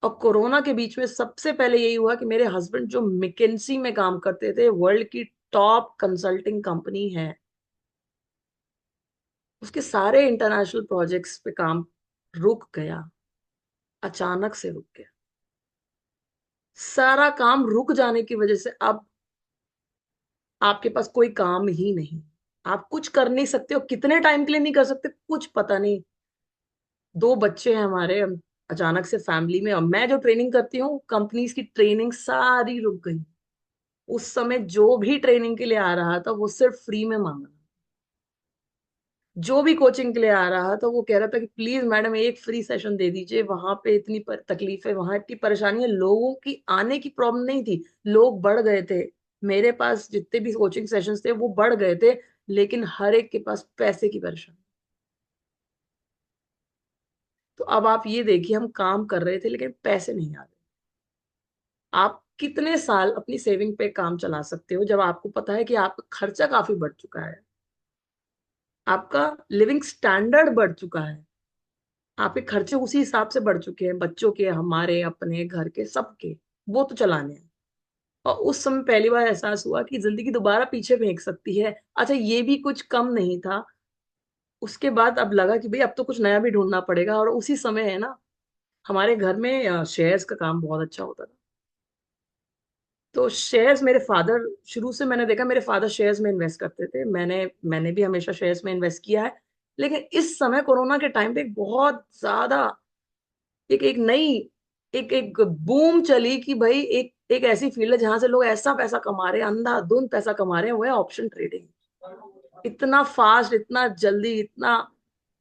और कोरोना के बीच में सबसे पहले यही हुआ कि मेरे हस्बैंड जो मैकेंसी में काम करते थे, वर्ल्ड की टॉप कंसल्टिंग कंपनी है, उसके सारे इंटरनेशनल प्रोजेक्ट्स पे काम रुक गया, अचानक से रुक गया। सारा काम रुक जाने की वजह से अब आपके पास कोई काम ही नहीं, आप कुछ कर नहीं सकते हो। कितने टाइम के लिए नहीं कर सकते, कुछ पता नहीं। 2 बच्चे हैं हमारे, हम अचानक से फैमिली में, और मैं जो ट्रेनिंग करती हूँ, कंपनीज की ट्रेनिंग सारी रुक गई। उस समय जो भी ट्रेनिंग के लिए आ रहा था वो सिर्फ फ्री में मांग रहा, जो भी कोचिंग के लिए आ रहा था वो कह रहा था कि प्लीज मैडम एक फ्री सेशन दे दीजिए। वहां पे इतनी तकलीफ है, वहां इतनी परेशानी है, लोगों की आने की प्रॉब्लम नहीं थी, लोग बढ़ गए थे। मेरे पास जितने भी कोचिंग सेशंस थे वो बढ़ गए थे, लेकिन हर एक के पास पैसे की परेशानी। तो अब आप ये देखिए, हम काम कर रहे थे लेकिन पैसे नहीं आ रहे। आप कितने साल अपनी सेविंग पे काम चला सकते हो जब आपको पता है कि आपका खर्चा काफी बढ़ चुका है, आपका लिविंग स्टैंडर्ड बढ़ चुका है, आपके खर्चे उसी हिसाब से बढ़ चुके हैं, बच्चों के, हमारे, अपने घर के, सबके, वो तो चलाने हैं। और उस समय पहली बार एहसास हुआ कि जिंदगी दोबारा पीछे फेंक सकती है। अच्छा, ये भी कुछ कम नहीं था। उसके बाद अब लगा कि भाई अब तो कुछ नया भी ढूंढना पड़ेगा। और उसी समय है ना, हमारे घर में शेयर्स का काम बहुत अच्छा होता था। तो शेयर्स मेरे फादर, शुरू से मैंने देखा मेरे फादर शेयर्स में इन्वेस्ट करते थे, मैंने भी हमेशा शेयर्स में इन्वेस्ट किया है। लेकिन इस समय कोरोना के टाइम पे बहुत ज्यादा एक एक नई एक एक बूम चली कि भाई एक एक ऐसी फील्ड है जहां से लोग ऐसा पैसा कमा रहे हैं, अंधाधुंध पैसा कमा रहे हैं, वो है ऑप्शन ट्रेडिंग। इतना फास्ट, इतना जल्दी, इतना,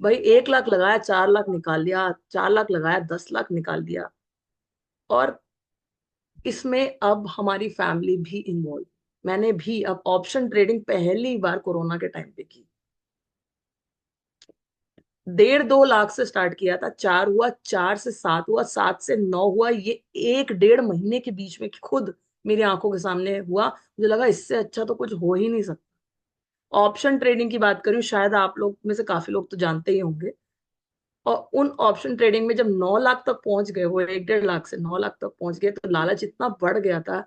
भाई 1 लाख लगाया 4 लाख निकाल लिया, 4 लाख लगाया 10 लाख निकाल दिया। और इसमें अब हमारी फैमिली भी इन्वॉल्व। मैंने भी अब ऑप्शन ट्रेडिंग पहली बार कोरोना के टाइम पे की। 1.5-2 लाख से स्टार्ट किया था, 4 हुआ, 4 से 7 हुआ, 7 से 9 हुआ, ये 1-1.5 महीने के बीच में खुद मेरी आंखों के सामने हुआ। मुझे लगा इससे अच्छा तो कुछ हो ही नहीं सकता। ऑप्शन ट्रेडिंग की बात करूं, शायद आप लोग में से काफी लोग तो जानते ही होंगे। और उन ऑप्शन ट्रेडिंग में जब 9 लाख तक पहुंच गए, वो 1-1.5 लाख से 9 लाख तक पहुंच गए, तो लालच इतना बढ़ गया था,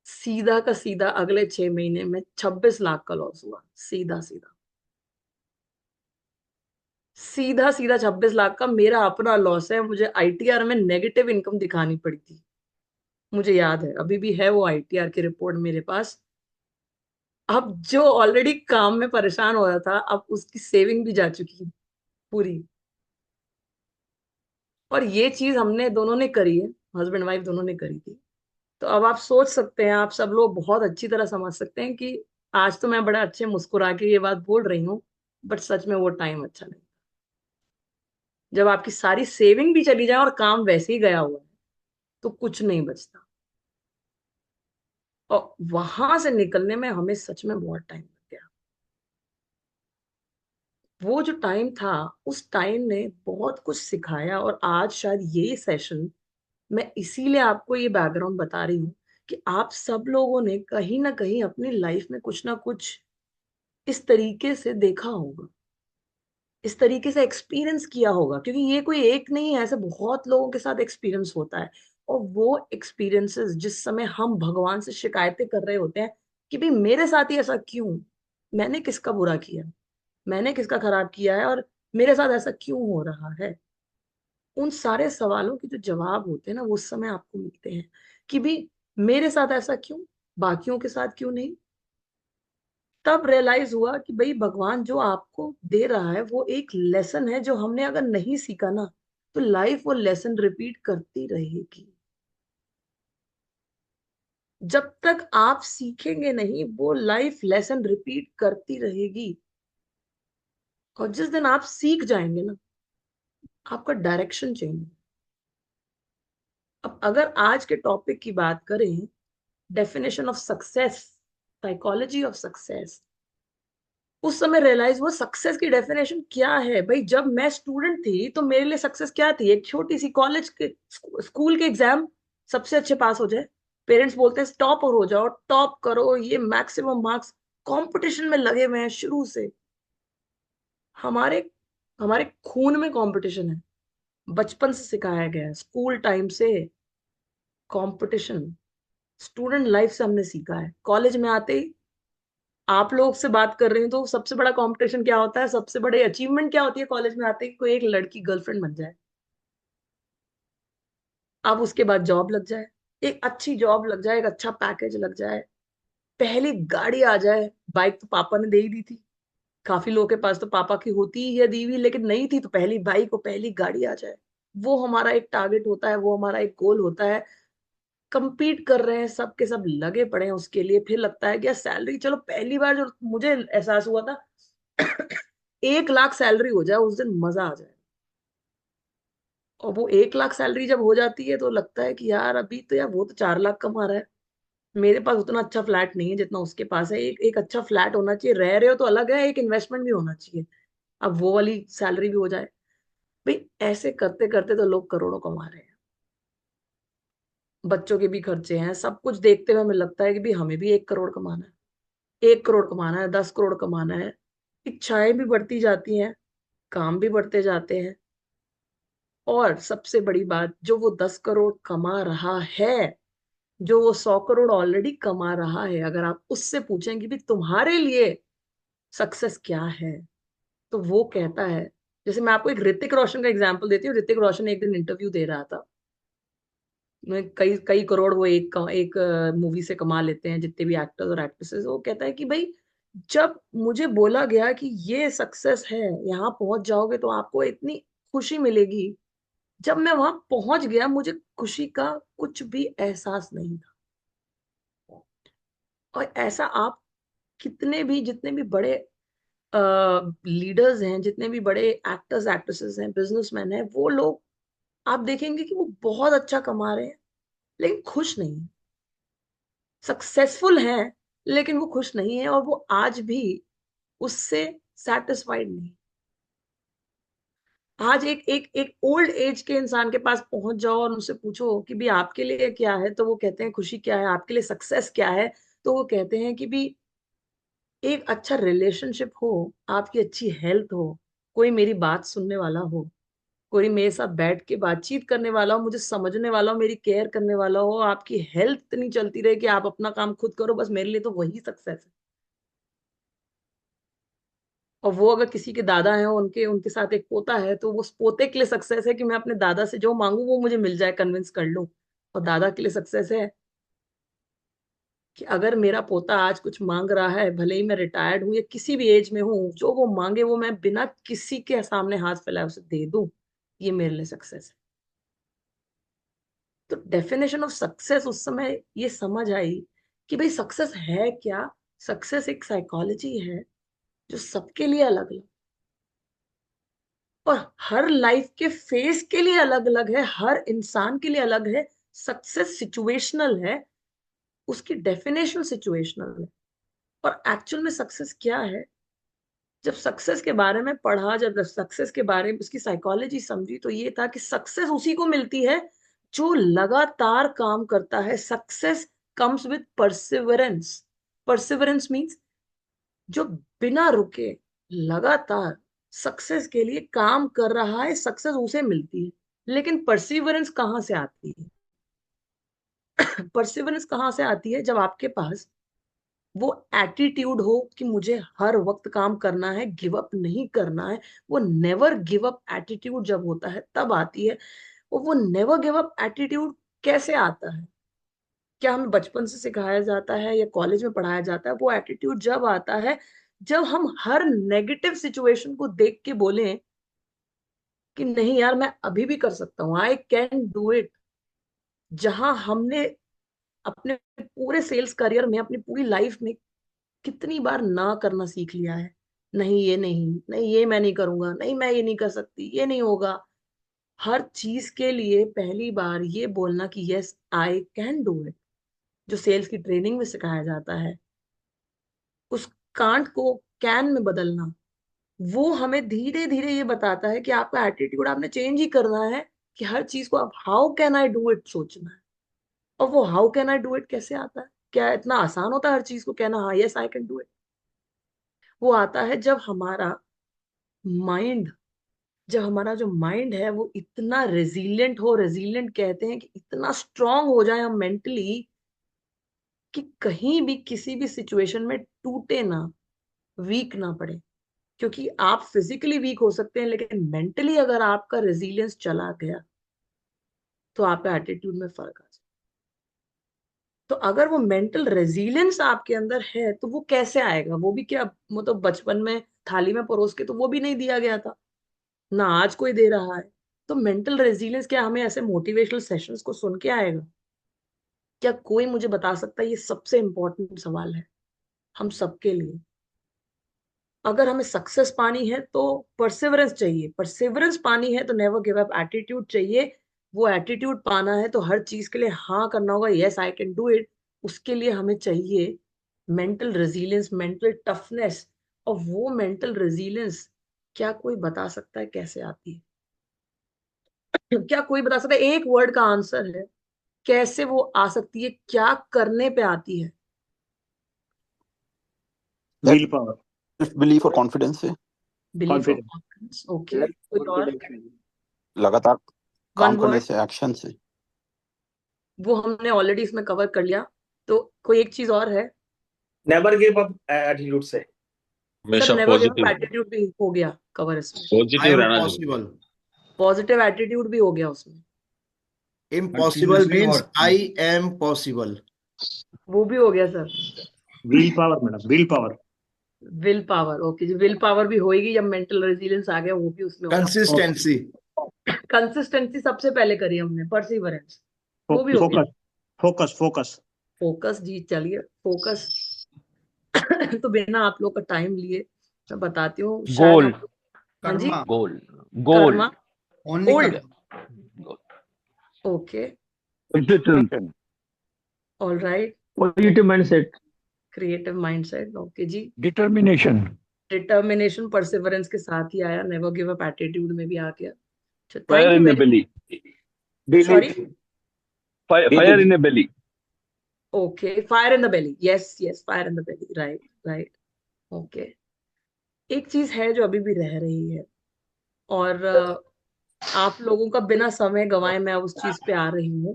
सीधा का सीधा अगले 6 महीने में 26 लाख का लॉस हुआ। सीधा सीधा सीधा सीधा 26 लाख का मेरा अपना लॉस है। मुझे आईटीआर में नेगेटिव इनकम दिखानी पड़ी थी। मुझे याद है, अभी भी है वो ITR की रिपोर्ट मेरे पास। अब जो ऑलरेडी काम में परेशान हो रहा था, अब उसकी सेविंग भी जा चुकी है पूरी। और ये चीज हमने दोनों ने करी है, हस्बैंड वाइफ दोनों ने करी थी। तो अब आप सोच सकते हैं, आप सब लोग बहुत अच्छी तरह समझ सकते हैं कि आज तो मैं बड़ा अच्छे मुस्कुरा के ये बात बोल रही हूँ, बट सच में वो टाइम अच्छा नहीं। जब आपकी सारी सेविंग भी चली जाए और काम वैसे ही गया हुआ है, तो कुछ नहीं बचता। और वहां से निकलने में हमें सच में बहुत टाइम लग गया। वो जो टाइम था, उस टाइम ने बहुत कुछ सिखाया। और आज शायद ये सेशन, मैं इसीलिए आपको ये बैकग्राउंड बता रही हूँ कि आप सब लोगों ने कहीं ना कहीं अपनी लाइफ में कुछ ना कुछ इस तरीके से देखा होगा, इस तरीके से एक्सपीरियंस किया होगा। क्योंकि ये कोई एक नहीं है, ऐसे बहुत लोगों के साथ एक्सपीरियंस होता है। और वो एक्सपीरियंसेस जिस समय हम भगवान से शिकायतें कर रहे होते हैं कि भाई मेरे साथ ही ऐसा क्यों, मैंने किसका बुरा किया, मैंने किसका खराब किया है, और मेरे साथ ऐसा क्यों हो रहा है, उन सारे सवालों के जो जवाब होते हैं ना, वो उस समय आपको मिलते हैं कि भी मेरे साथ ऐसा क्यों, बाकियों के साथ क्यों नहीं। तब रियलाइज हुआ कि भाई भगवान जो आपको दे रहा है वो एक लेसन है, जो हमने अगर नहीं सीखा ना, तो लाइफ वो लेसन रिपीट करती रहेगी। जब तक आप सीखेंगे नहीं, वो लाइफ लेसन रिपीट करती रहेगी। और जिस दिन आप सीख जाएंगे ना, आपका डायरेक्शन चेंज। अब अगर आज के टॉपिक की बात करें, definition of success, psychology of success, उस समय रियलाइज हुआ सक्सेस की डेफिनेशन क्या है। भाई जब मैं स्टूडेंट थी तो मेरे लिए सक्सेस क्या थी, एक छोटी सी कॉलेज के स्कूल के एग्जाम सबसे अच्छे पास हो जाए, पेरेंट्स बोलते हैं टॉप और हो जाओ, टॉप करो, ये मैक्सिमम मार्क्स, कंपटीशन में लगे हुए हैं शुरू से। हमारे हमारे खून में कंपटीशन है, बचपन से सिखाया गया है, स्कूल टाइम से कंपटीशन, स्टूडेंट लाइफ से हमने सीखा है। कॉलेज में आते ही आप लोग से बात कर रही हूँ, तो सबसे बड़ा कंपटीशन क्या होता है, सबसे बड़ी अचीवमेंट क्या होती है कॉलेज में आते ही, कोई एक लड़की गर्लफ्रेंड बन जाए, अब उसके बाद जॉब लग जाए, एक अच्छी जॉब लग जाए, एक अच्छा पैकेज लग जाए, पहली गाड़ी आ जाए। बाइक तो पापा ने दे ही दी थी, काफी लोगों के पास तो पापा की होती ही है दी हुई, लेकिन नहीं थी, तो पहली बाइक और पहली गाड़ी आ जाए। वो हमारा एक टारगेट होता है, वो हमारा एक गोल होता है। कंपीट कर रहे हैं, सब के सब लगे पड़े हैं उसके लिए। फिर लगता है कि यार सैलरी, चलो पहली बार जो मुझे एहसास हुआ था 1 लाख सैलरी हो जाए उस दिन मजा आ जाए। और वो 1 लाख सैलरी जब हो जाती है तो लगता है कि यार अभी तो, यार वो तो 4 लाख कमा रहा है, मेरे पास उतना अच्छा फ्लैट नहीं है जितना उसके पास है। एक एक अच्छा फ्लैट होना चाहिए, रह रहे हो तो अलग है, एक इन्वेस्टमेंट भी होना चाहिए, अब वो वाली सैलरी भी हो जाए। भाई ऐसे करते करते तो लोग करोड़ों कमा रहे हैं। बच्चों के भी खर्चे हैं, सब कुछ देखते हुए हमें लगता है कि भी हमें भी 1 करोड़ कमाना है, 1 करोड़ कमाना है, 10 करोड़ कमाना है। इच्छाएं भी बढ़ती जाती हैं, काम भी बढ़ते जाते हैं। और सबसे बड़ी बात, जो वो 10 करोड़ कमा रहा है, जो वो 100 करोड़ ऑलरेडी कमा रहा है, अगर आप उससे पूछेंगे भी तुम्हारे लिए सक्सेस क्या है, तो वो कहता है, जैसे मैं आपको एक ऋतिक रोशन का एग्जांपल देती हूँ। ऋतिक रोशन एक दिन इंटरव्यू दे रहा था, कई कई करोड़ वो एक मूवी से कमा लेते हैं, जितने भी एक्टर्स और एक्ट्रेसेस। वो कहता है कि भाई जब मुझे बोला गया कि ये सक्सेस है, यहाँ पहुंच जाओगे तो आपको इतनी खुशी मिलेगी, जब मैं वहां पहुंच गया मुझे खुशी का कुछ भी एहसास नहीं था। और ऐसा आप कितने भी, जितने भी बड़े लीडर्स हैं, जितने भी बड़े एक्टर्स एक्ट्रेसेस हैं, बिजनेसमैन हैं, वो लोग आप देखेंगे कि वो बहुत अच्छा कमा रहे हैं लेकिन खुश नहीं है, सक्सेसफुल हैं लेकिन वो खुश नहीं है, और वो आज भी उससे सेटिस्फाइड नहीं। आज एक एक एक ओल्ड एज के इंसान के पास पहुंच जाओ और उनसे पूछो कि भी आपके लिए क्या है, तो वो कहते हैं खुशी क्या है, आपके लिए सक्सेस क्या है, तो वो कहते हैं कि भी एक अच्छा रिलेशनशिप हो, आपकी अच्छी हेल्थ हो, कोई मेरी बात सुनने वाला हो, कोई मेरे साथ बैठ के बातचीत करने वाला हो, मुझे समझने वाला हो, मेरी केयर करने वाला हो, आपकी हेल्थ इतनी चलती रहे कि आप अपना काम खुद करो, बस मेरे लिए तो वही सक्सेस है। और वो अगर किसी के दादा हैं, उनके उनके साथ एक पोता है, तो वो उस पोते के लिए सक्सेस है कि मैं अपने दादा से जो मांगू वो मुझे मिल जाए, कन्विंस कर लूं। और दादा के लिए सक्सेस है कि अगर मेरा पोता आज कुछ मांग रहा है, भले ही मैं रिटायर्ड हूं या किसी भी एज में हूं, जो वो मांगे वो मैं बिना किसी के सामने हाथ फैलाए उसे दे दूं, ये मेरे लिए सक्सेस है। तो डेफिनेशन ऑफ सक्सेस उस समय ये समझ आई कि भाई सक्सेस है क्या। सक्सेस एक साइकोलॉजी है जो सबके लिए अलग अलग और हर लाइफ के फेस के लिए अलग अलग है, हर इंसान के लिए अलग है। सक्सेस सिचुएशनल है, उसकी डेफिनेशन सिचुएशनल है। और एक्चुअल में सक्सेस क्या है, जब सक्सेस के बारे में पढ़ा, जब सक्सेस के बारे में उसकी साइकोलॉजी समझी, तो ये था कि सक्सेस उसी को मिलती है जो लगातार काम करता है। Success comes with perseverance. Perseverance means जो बिना रुके लगातार सक्सेस के लिए काम कर रहा है, सक्सेस उसे मिलती है। लेकिन परसिवरेंस कहाँ से आती है? परसिवरेंस कहाँ से आती है? जब आपके पास वो एटीट्यूड हो कि मुझे हर वक्त काम करना है, गिव अप नहीं करना है। वो नेवर गिव अप एटीट्यूड जब होता है तब आती है। और वो नेवर गिव अप एटीट्यूड कैसे आता है? क्या हमें बचपन से सिखाया जाता है या कॉलेज में पढ़ाया जाता है? वो एटीट्यूड जब आता है जब हम हर नेगेटिव सिचुएशन को देख के बोलें कि नहीं यार, मैं अभी भी कर सकता हूँ, आई कैन डू इट। जहां हमने अपने पूरे सेल्स करियर में, अपनी पूरी लाइफ में कितनी बार ना करना सीख लिया है। नहीं, ये नहीं, नहीं ये मैं नहीं करूंगा, नहीं मैं ये नहीं कर सकती, ये नहीं होगा। हर चीज के लिए पहली बार ये बोलना कि yes I can do it, जो सेल्स की ट्रेनिंग में सिखाया जाता है, उस कांट को कैन में बदलना, वो हमें धीरे धीरे ये बताता है कि आपका एटीट्यूड आपने चेंज ही करना है। कि हर चीज को आप how can I do it सोचना है। और वो how can I do it कैसे आता है? क्या इतना आसान होता है हर चीज को कहना, हाँ yes I can do it? वो आता है जब हमारा माइंड, जब हमारा जो माइंड है वो इतना रेजिलिएंट हो। रेजिलिएंट कहते हैं कि इतना स्ट्रांग हो जाए हम मेंटली कि कहीं भी किसी भी सिचुएशन में टूटे ना, वीक ना पड़े। क्योंकि आप फिजिकली वीक हो सकते हैं, लेकिन मेंटली अगर आपका रेजिलियंस चला गया तो आपका एटीट्यूड में फर्क आ जाए। तो अगर वो मेंटल रेजिलियंस आपके अंदर है तो वो कैसे आएगा? वो भी क्या, मतलब बचपन में थाली में परोस के तो वो भी नहीं दिया गया था, ना आज कोई दे रहा है। तो मेंटल रेजिलियंस क्या हमें ऐसे मोटिवेशनल सेशंस को सुन के आएगा? क्या कोई मुझे बता सकता है? ये सबसे इंपॉर्टेंट सवाल है हम सबके लिए। अगर हमें सक्सेस पानी है तो परसिवरेंस चाहिए, परसिवरेंस पानी है तो नेवर गिव अप एटीट्यूड चाहिए। वो एटीट्यूड पाना है तो हर चीज के लिए हाँ करना होगा, yes I can do it. उसके लिए हमें चाहिए मेंटल रेजिलियंस, मेंटल टफनेस। और वो मेंटल रेजिलियंस क्या कोई बता सकता है कैसे आती है? क्या कोई बता सकता है? एक वर्ड का आंसर है कैसे वो आ सकती है, क्या करने पे आती है? विल पावर, बिलीफ और कॉन्फिडेंस से, बिलीफ और कॉन्फिडेंस, कॉन्फिडेंस। ओके, कोई और? लगातार वन काम करने वर्ड, से, एक्शन से। वो हमने ऑलरेडी इसमें कवर कर लिया। तो कोई एक चीज और है? नेवर गिव अप एटीट्यूड से। सर हमेशा never give up positive attitude भी हो गया कवर इसमें। I पॉजिटिव am रहना चाहिए। possible. पॉजिटिव एटीट्यूड भी हो गया उसमें। Impossible Continuously means working. I am possible. वो भी हो गया sir. Willpower madam, willpower, willpower, okay जी, विल पावर भी होएगी जब मेंटल रेजिलियंस आ गया, वो भी उसमें होगा। Consistency. कंसिस्टेंसी सबसे पहले करी हमने, परसिवरेंस वो भी हो गया। फोकस, फोकस, फोकस, फोकस जी, चलिए फोकस। तो बिना आप लोग का टाइम लिए मैं बताती हूँ। शायद हम, हाँ जी, Karma. Goal, karma, Only old, karma. Okay, consistent, all right, positive mindset, creative mindset, okay ji, determination, determination perseverance के साथ ही आया, नेवर गिव अप एटीट्यूड में भी आ गया। अच्छा, fire thank you in the very belly, much. Sorry, fire in the belly. Okay, fire in the belly, yes yes, fire in the belly, right right, okay. एक चीज है जो अभी भी रह रही है, और आप लोगों का बिना समय गवाए मैं उस चीज पे आ रही हूँ।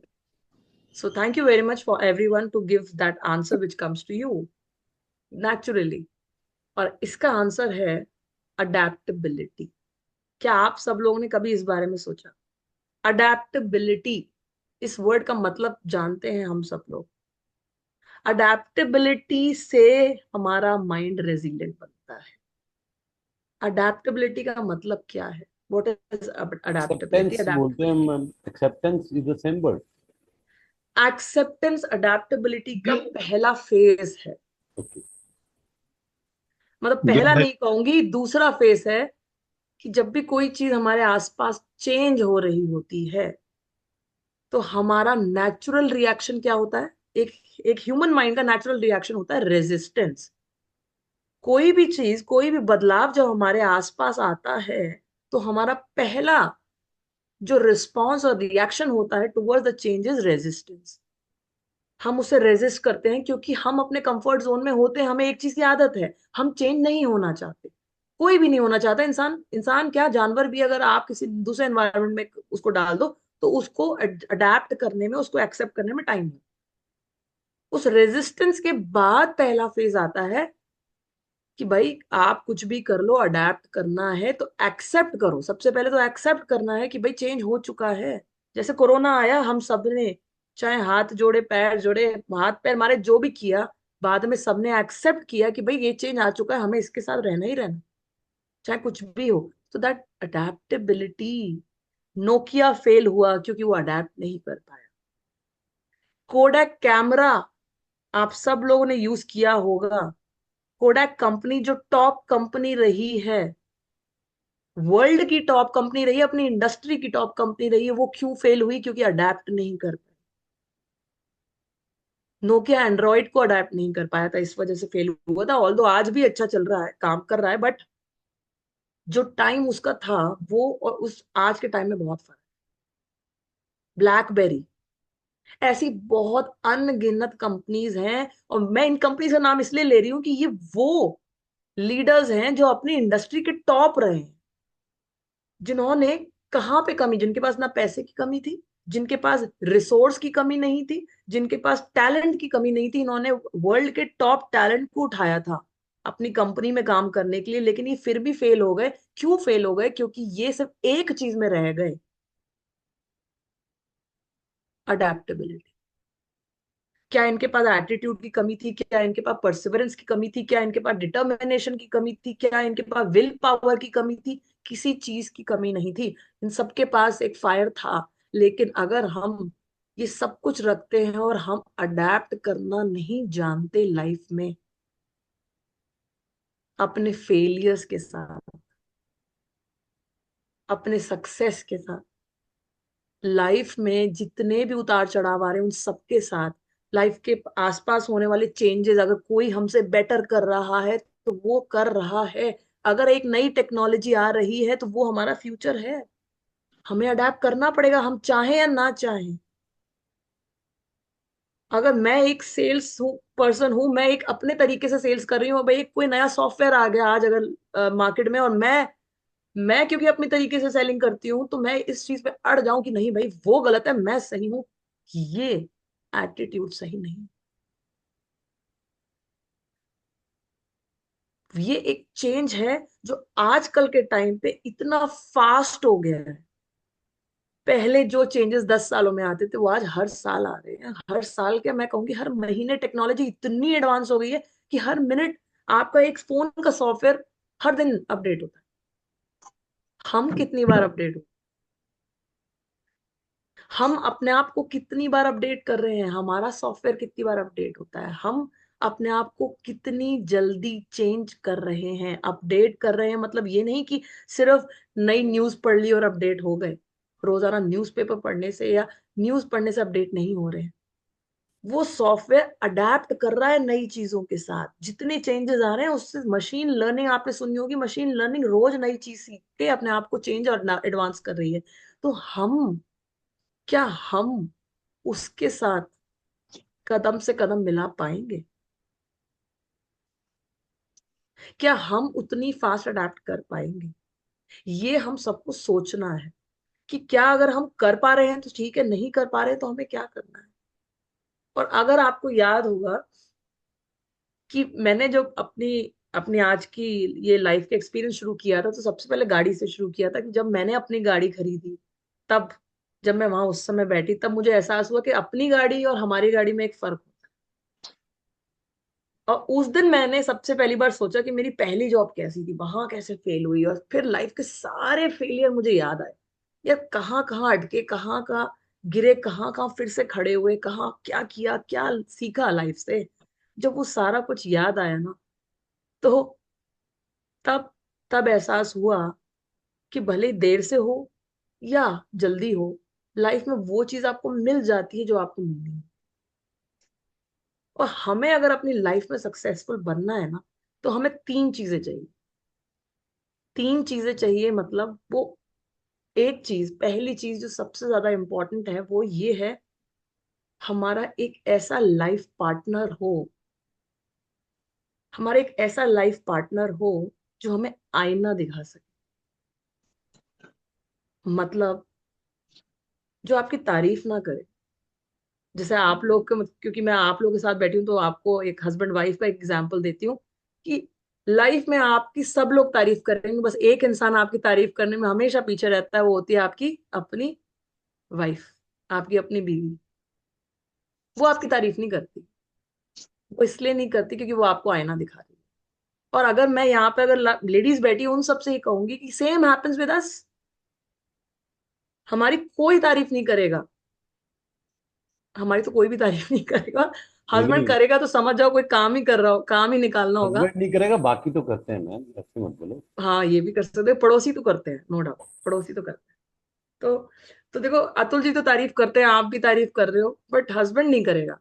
So thank you very much for everyone to give that answer which comes to you naturally. और इसका आंसर है अडेप्टेबिलिटी। क्या आप सब लोगों ने कभी इस बारे में सोचा? अडेप्टेबिलिटी इस वर्ड का मतलब जानते हैं हम सब लोग। अडेप्टेबिलिटी से हमारा माइंड रेजिलिएंट बनता है। अडेप्टेबिलिटी का मतलब क्या है? What is adaptability? एक्सेप्टेंस बोलते हैं ma'am, acceptance is the same word. Acceptance adaptability का पहला फेज है। मतलब पहला नहीं कहूंगी, दूसरा फेज है कि जब भी कोई चीज हमारे आसपास चेंज हो रही होती है तो हमारा नेचुरल रिएक्शन क्या होता है? एक एक ह्यूमन माइंड का नेचुरल रिएक्शन होता है रेजिस्टेंस। कोई भी चीज, कोई भी बदलाव जब हमारे आसपास आता है तो हमारा पहला जो रिस्पॉन्स और रिएक्शन होता है towards the change is resistance. हम उसे रेजिस्ट करते हैं क्योंकि हम अपने कंफर्ट जोन में होते हैं। हमें एक चीज की आदत है, हम चेंज नहीं होना चाहते। कोई भी नहीं होना चाहता। इंसान इंसान क्या, जानवर भी अगर आप किसी दूसरे एनवायरनमेंट में उसको डाल दो तो उसको अडेप्ट करने में, उसको एक्सेप्ट करने में टाइम है। उस रेजिस्टेंस के बाद पहला फेज आता है कि भाई आप कुछ भी कर लो, अडेप्ट करना है तो एक्सेप्ट करो। सबसे पहले तो एक्सेप्ट करना है कि भाई चेंज हो चुका है। जैसे कोरोना आया, हम सब ने चाहे हाथ जोड़े, पैर जोड़े, हाथ पैर मारे, जो भी किया, बाद में सबने एक्सेप्ट किया कि भाई ये चेंज आ चुका है, हमें इसके साथ रहना ही रहना, चाहे कुछ भी हो। तो दैट अडेप्टेबिलिटी, नोकिया फेल हुआ क्योंकि वो अडेप्ट नहीं कर पाया। कोडैक कैमरा आप सब लोगों ने यूज किया होगा। कोडैक कंपनी जो टॉप कंपनी रही है, वर्ल्ड की टॉप कंपनी रही है, अपनी इंडस्ट्री की टॉप कंपनी रही है, वो क्यों फेल हुई? क्योंकि अडेप्ट नहीं कर पाई। नोकिया एंड्रॉइड को अडेप्ट नहीं कर पाया था, इस वजह से फेल हुआ था। ऑल्दो आज भी अच्छा चल रहा है, काम कर रहा है, बट जो टाइम उसका था वो और उस आज के टाइम में बहुत फर्क। ब्लैकबेरी, ऐसी बहुत अनगिनत कंपनीज हैं, और मैं इन कंपनीज का नाम इसलिए ले रही हूं कि ये वो लीडर्स हैं जो अपनी इंडस्ट्री के टॉप रहे हैं, जिन्होंने कहाँ पे कमी, जिनके पास ना पैसे की कमी थी, जिनके पास रिसोर्स की कमी नहीं थी, जिनके पास टैलेंट की कमी नहीं थी, इन्होंने वर्ल्ड के टॉप टैलेंट को उठाया था अपनी कंपनी में काम करने के लिए। लेकिन ये फिर भी फेल हो गए। क्यों फेल हो गए? क्योंकि ये सिर्फ एक चीज में रह गए, अडेप्टेबिलिटी। क्या इनके पास एटीट्यूड की कमी थी? क्या इनके पास परसिवरेंस की कमी थी? क्या इनके पास डिटर्मिनेशन की कमी थी? क्या इनके पास विल पावर की कमी थी? किसी चीज की कमी नहीं थी। इन सबके पास एक फायर था। लेकिन अगर हम ये सब कुछ रखते हैं और हम अडेप्ट करना नहीं जानते लाइफ में, अपने फेलियर्स के साथ, अपने सक्सेस के साथ, लाइफ में जितने भी उतार चढ़ाव आ रहे हैं उन सबके साथ, लाइफ के आसपास होने वाले चेंजेस, अगर कोई हमसे बेटर कर रहा है तो वो कर रहा है। अगर एक नई टेक्नोलॉजी आ रही है तो वो हमारा फ्यूचर है। हमें अडेप्ट करना पड़ेगा, हम चाहें या ना चाहें। अगर मैं एक सेल्स पर्सन हूं, मैं एक अपने तरीके से सेल्स कर रही हूँ, भाई कोई नया सॉफ्टवेयर आ गया आज अगर मार्केट में, और मैं क्योंकि अपनी तरीके से सेलिंग करती हूँ तो मैं इस चीज पे अड़ जाऊं कि नहीं भाई वो गलत है, मैं सही हूं, ये एटीट्यूड सही नहीं। ये एक चेंज है जो आजकल के टाइम पे इतना फास्ट हो गया है। पहले जो चेंजेस 10 सालों में आते थे वो आज हर साल आ रहे हैं। हर साल क्या, मैं कहूंगी हर महीने टेक्नोलॉजी इतनी एडवांस हो गई है कि हर मिनट आपका एक फोन का सॉफ्टवेयर हर दिन अपडेट होता है। हम कितनी बार अपडेट, हम अपने आप को कितनी बार अपडेट कर रहे हैं, हमारा सॉफ्टवेयर कितनी बार अपडेट होता है, हम अपने आप को कितनी जल्दी चेंज कर रहे हैं, अपडेट कर रहे हैं। मतलब ये नहीं कि सिर्फ नई न्यूज पढ़ ली और अपडेट हो गए। रोजाना न्यूज़पेपर पढ़ने से या न्यूज पढ़ने से अपडेट नहीं हो रहे हैं। वो सॉफ्टवेयर अडेप्ट कर रहा है नई चीजों के साथ। जितने चेंजेस आ रहे हैं उससे मशीन लर्निंग आपने सुनी होगी, मशीन लर्निंग रोज नई चीज सीख के अपने आप को चेंज और एडवांस कर रही है। तो क्या हम उसके साथ कदम से कदम मिला पाएंगे? क्या हम उतनी फास्ट अडेप्ट कर पाएंगे? ये हम सबको सोचना है कि क्या अगर हम कर पा रहे हैं तो ठीक है, नहीं कर पा रहे हैं तो हमें क्या करना है। और अगर आपको याद होगा कि मैंने जो अपनी अपनी आज की ये लाइफ का एक्सपीरियंस शुरू किया था तो सबसे पहले गाड़ी से शुरू किया था कि जब मैंने अपनी गाड़ी खरीदी तब जब मैं वहां उस समय बैठी तब मुझे एहसास हुआ कि अपनी गाड़ी और हमारी गाड़ी में एक फर्क होता है। और उस दिन मैंने सबसे पहली बार सोचा कि मेरी पहली जॉब कैसी थी, वहां कैसे फेल हुई, और फिर लाइफ के सारे फेलियर मुझे याद आए। यार कहाँ कहाँ अटके, कहाँ कहाँ गिरे, कहाँ कहाँ फिर से खड़े हुए, कहाँ क्या किया, क्या सीखा लाइफ से। जब वो सारा कुछ याद आया ना, तो तब तब एहसास हुआ कि भले ही देर से हो या जल्दी हो, लाइफ में वो चीज आपको मिल जाती है जो आपको मिलनी है। और हमें अगर अपनी लाइफ में सक्सेसफुल बनना है ना, तो हमें तीन चीजें चाहिए। तीन चीजें चाहिए मतलब वो, एक चीज, पहली चीज जो सबसे ज्यादा इंपॉर्टेंट है वो ये है, हमारा एक ऐसा लाइफ पार्टनर हो, हमारा एक ऐसा लाइफ पार्टनर हो जो हमें आईना दिखा सके। मतलब जो आपकी तारीफ ना करे। जैसे आप लोग के, क्योंकि मैं आप लोग के साथ बैठी हूँ तो आपको एक हस्बैंड वाइफ का एग्जाम्पल देती हूँ कि लाइफ में आपकी सब लोग तारीफ करेंगे, बस एक इंसान आपकी तारीफ करने में हमेशा पीछे रहता है, वो होती है आपकी अपनी वाइफ, आपकी अपनी बीवी। वो आपकी तारीफ नहीं करती, वो इसलिए नहीं करती क्योंकि वो आपको आईना दिखा रही है। और अगर मैं यहाँ पे अगर लेडीज बैठी हूँ, उन सबसे ही कहूंगी कि सेम हैपेंस विद अस। हमारी कोई तारीफ नहीं करेगा, हमारी तो कोई भी तारीफ नहीं करेगा। नहीं हस्बैंड नहीं, करेगा तो समझ जाओ कोई काम ही कर रहा हो, काम ही निकालना होगा। हस्बैंड नहीं करेगा, बाकी तो करते हैं मैम, ऐसे मत बोलो। हाँ ये भी कर सकते हैं, पड़ोसी तो करते हैं, नो डाउट, पड़ोसी तो करते हैं। तो तो देखो, अतुल जी तो तारीफ करते हैं, आप भी तारीफ कर रहे हो, बट हस्बैंड नहीं करेगा।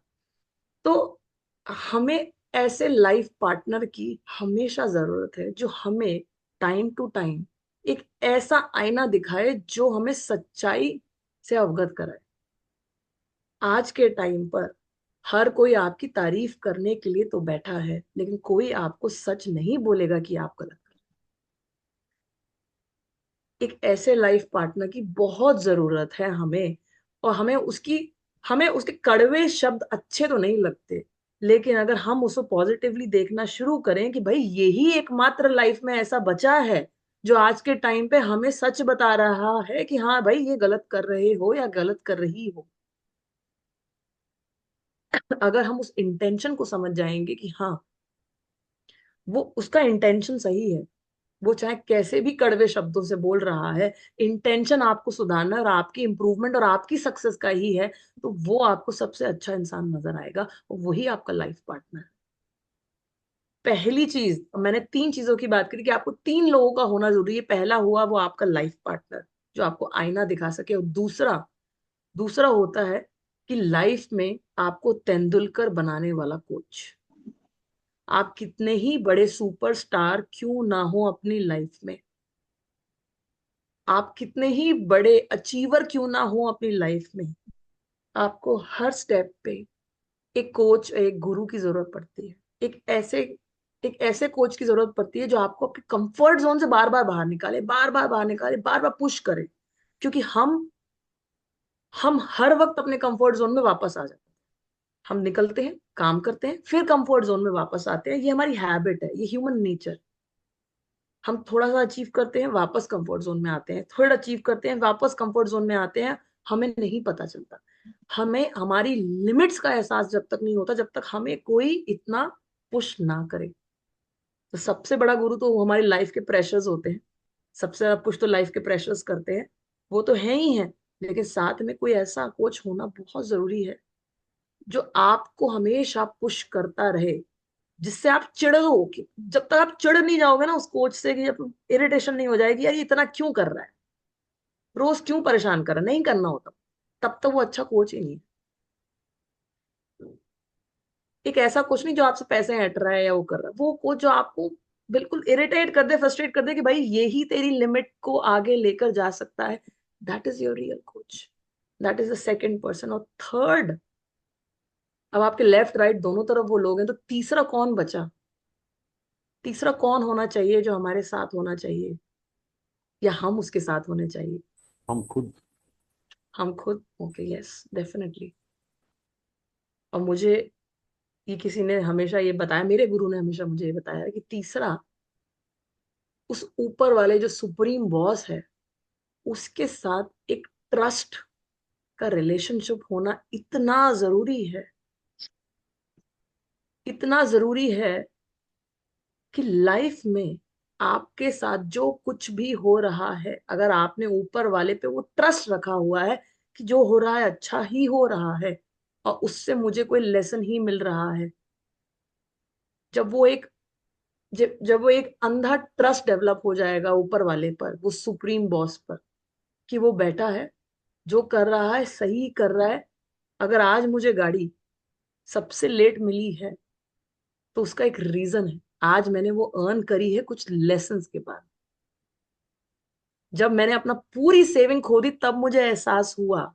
तो हमें ऐसे लाइफ पार्टनर की हमेशा जरूरत है जो हमें टाइम टू टाइम एक ऐसा आईना दिखाए जो हमें सच्चाई से अवगत कराए। आज के टाइम पर हर कोई आपकी तारीफ करने के लिए तो बैठा है, लेकिन कोई आपको सच नहीं बोलेगा कि आप गलत कर रहे हैं। एक ऐसे लाइफ पार्टनर की बहुत जरूरत है हमें। और हमें उसके कड़वे शब्द अच्छे तो नहीं लगते, लेकिन अगर हम उसको पॉजिटिवली देखना शुरू करें कि भाई यही एकमात्र लाइफ में ऐसा बचा है जो आज के टाइम पे हमें सच बता रहा है कि हाँ भाई ये गलत कर रहे हो या गलत कर रही हो। अगर हम उस इंटेंशन को समझ जाएंगे कि हाँ वो उसका इंटेंशन सही है, वो चाहे कैसे भी कड़वे शब्दों से बोल रहा है, इंटेंशन आपको सुधारना और आपकी इंप्रूवमेंट और आपकी सक्सेस का ही है, तो वो आपको सबसे अच्छा इंसान नजर आएगा और वही आपका लाइफ पार्टनर है। पहली चीज, मैंने तीन चीजों की बात करी कि आपको तीन लोगों का होना जरूरी है। पहला हुआ वो आपका लाइफ पार्टनर जो आपको आईना दिखा सके, और दूसरा दूसरा होता है कि लाइफ में आपको तेंदुलकर बनाने वाला कोच। आप कितने ही बड़े सुपरस्टार क्यों ना हो अपनी लाइफ में, आप कितने ही बड़े अचीवर क्यों ना हो अपनी लाइफ में, आपको हर स्टेप पे एक कोच, एक गुरु की जरूरत पड़ती है। एक ऐसे कोच की जरूरत पड़ती है जो आपको आपके कंफर्ट जोन से बार बार बाहर निकाले, बार बार बाहर निकाले, बार बार पुश करे। क्योंकि हम हर वक्त अपने कंफर्ट जोन में वापस आ जाते हैं। हम निकलते हैं, काम करते हैं, फिर कंफर्ट जोन में वापस आते हैं। ये हमारी हैबिट है, ये ह्यूमन नेचर। हम थोड़ा सा अचीव करते हैं, वापस कंफर्ट जोन में आते हैं, थोड़ा अचीव करते हैं, वापस कंफर्ट जोन में आते हैं। हमें नहीं पता चलता, हमें हमारी लिमिट्स का एहसास जब तक नहीं होता, जब तक हमें कोई इतना पुश ना करे। तो सबसे बड़ा गुरु तो वो हमारी लाइफ के प्रेशर्स होते हैं। सबसे ज्यादा पुश तो लाइफ के प्रेशर्स करते हैं, वो तो है ही है। लेकिन साथ में कोई ऐसा कोच होना बहुत जरूरी है जो आपको हमेशा पुश करता रहे, जिससे आप चिढ़ो। कि जब तक आप चिढ़ नहीं जाओगे ना उस कोच से, कि जब इरिटेशन नहीं हो जाएगी यार ये इतना क्यों कर रहा है, रोज क्यों परेशान कर रहा है, नहीं करना होता, तब तक वो अच्छा कोच ही नहीं है। एक ऐसा कोच नहीं जो आपसे पैसे हट रहा है या वो कर रहा है, वो कोच जो आपको बिल्कुल इरिटेट कर दे, फ्रस्ट्रेट कर दे कि भाई यही तेरी लिमिट को आगे लेकर जा सकता है, that is your real coach. That is the second person. और थर्ड, अब आपके लेफ्ट राइट दोनों तरफ वो लोग हैं, तो तीसरा कौन बचा? तीसरा कौन होना चाहिए जो हमारे साथ होना चाहिए, या हम उसके साथ होने चाहिए? हम खुद। हम खुद। Okay, yes, definitely. और मुझे ये किसी ने हमेशा ये बताया, मेरे गुरु ने हमेशा मुझे ये बताया कि तीसरा उस ऊपर वाले जो सुप्रीम बॉस है उसके साथ एक ट्रस्ट का रिलेशनशिप होना इतना जरूरी है, इतना जरूरी है कि लाइफ में आपके साथ जो कुछ भी हो रहा है, अगर आपने ऊपर वाले पे वो ट्रस्ट रखा हुआ है कि जो हो रहा है अच्छा ही हो रहा है और उससे मुझे कोई लेसन ही मिल रहा है, जब वो एक जब वो एक अंधा ट्रस्ट डेवलप हो जाएगा ऊपर वाले पर, वो सुप्रीम बॉस पर, कि वो बैठा है, जो कर रहा है सही कर रहा है। अगर आज मुझे गाड़ी सबसे लेट मिली है तो उसका एक रीजन है, आज मैंने वो अर्न करी है कुछ लेसन्स के बाद। जब मैंने अपना पूरी सेविंग खो दी तब मुझे एहसास हुआ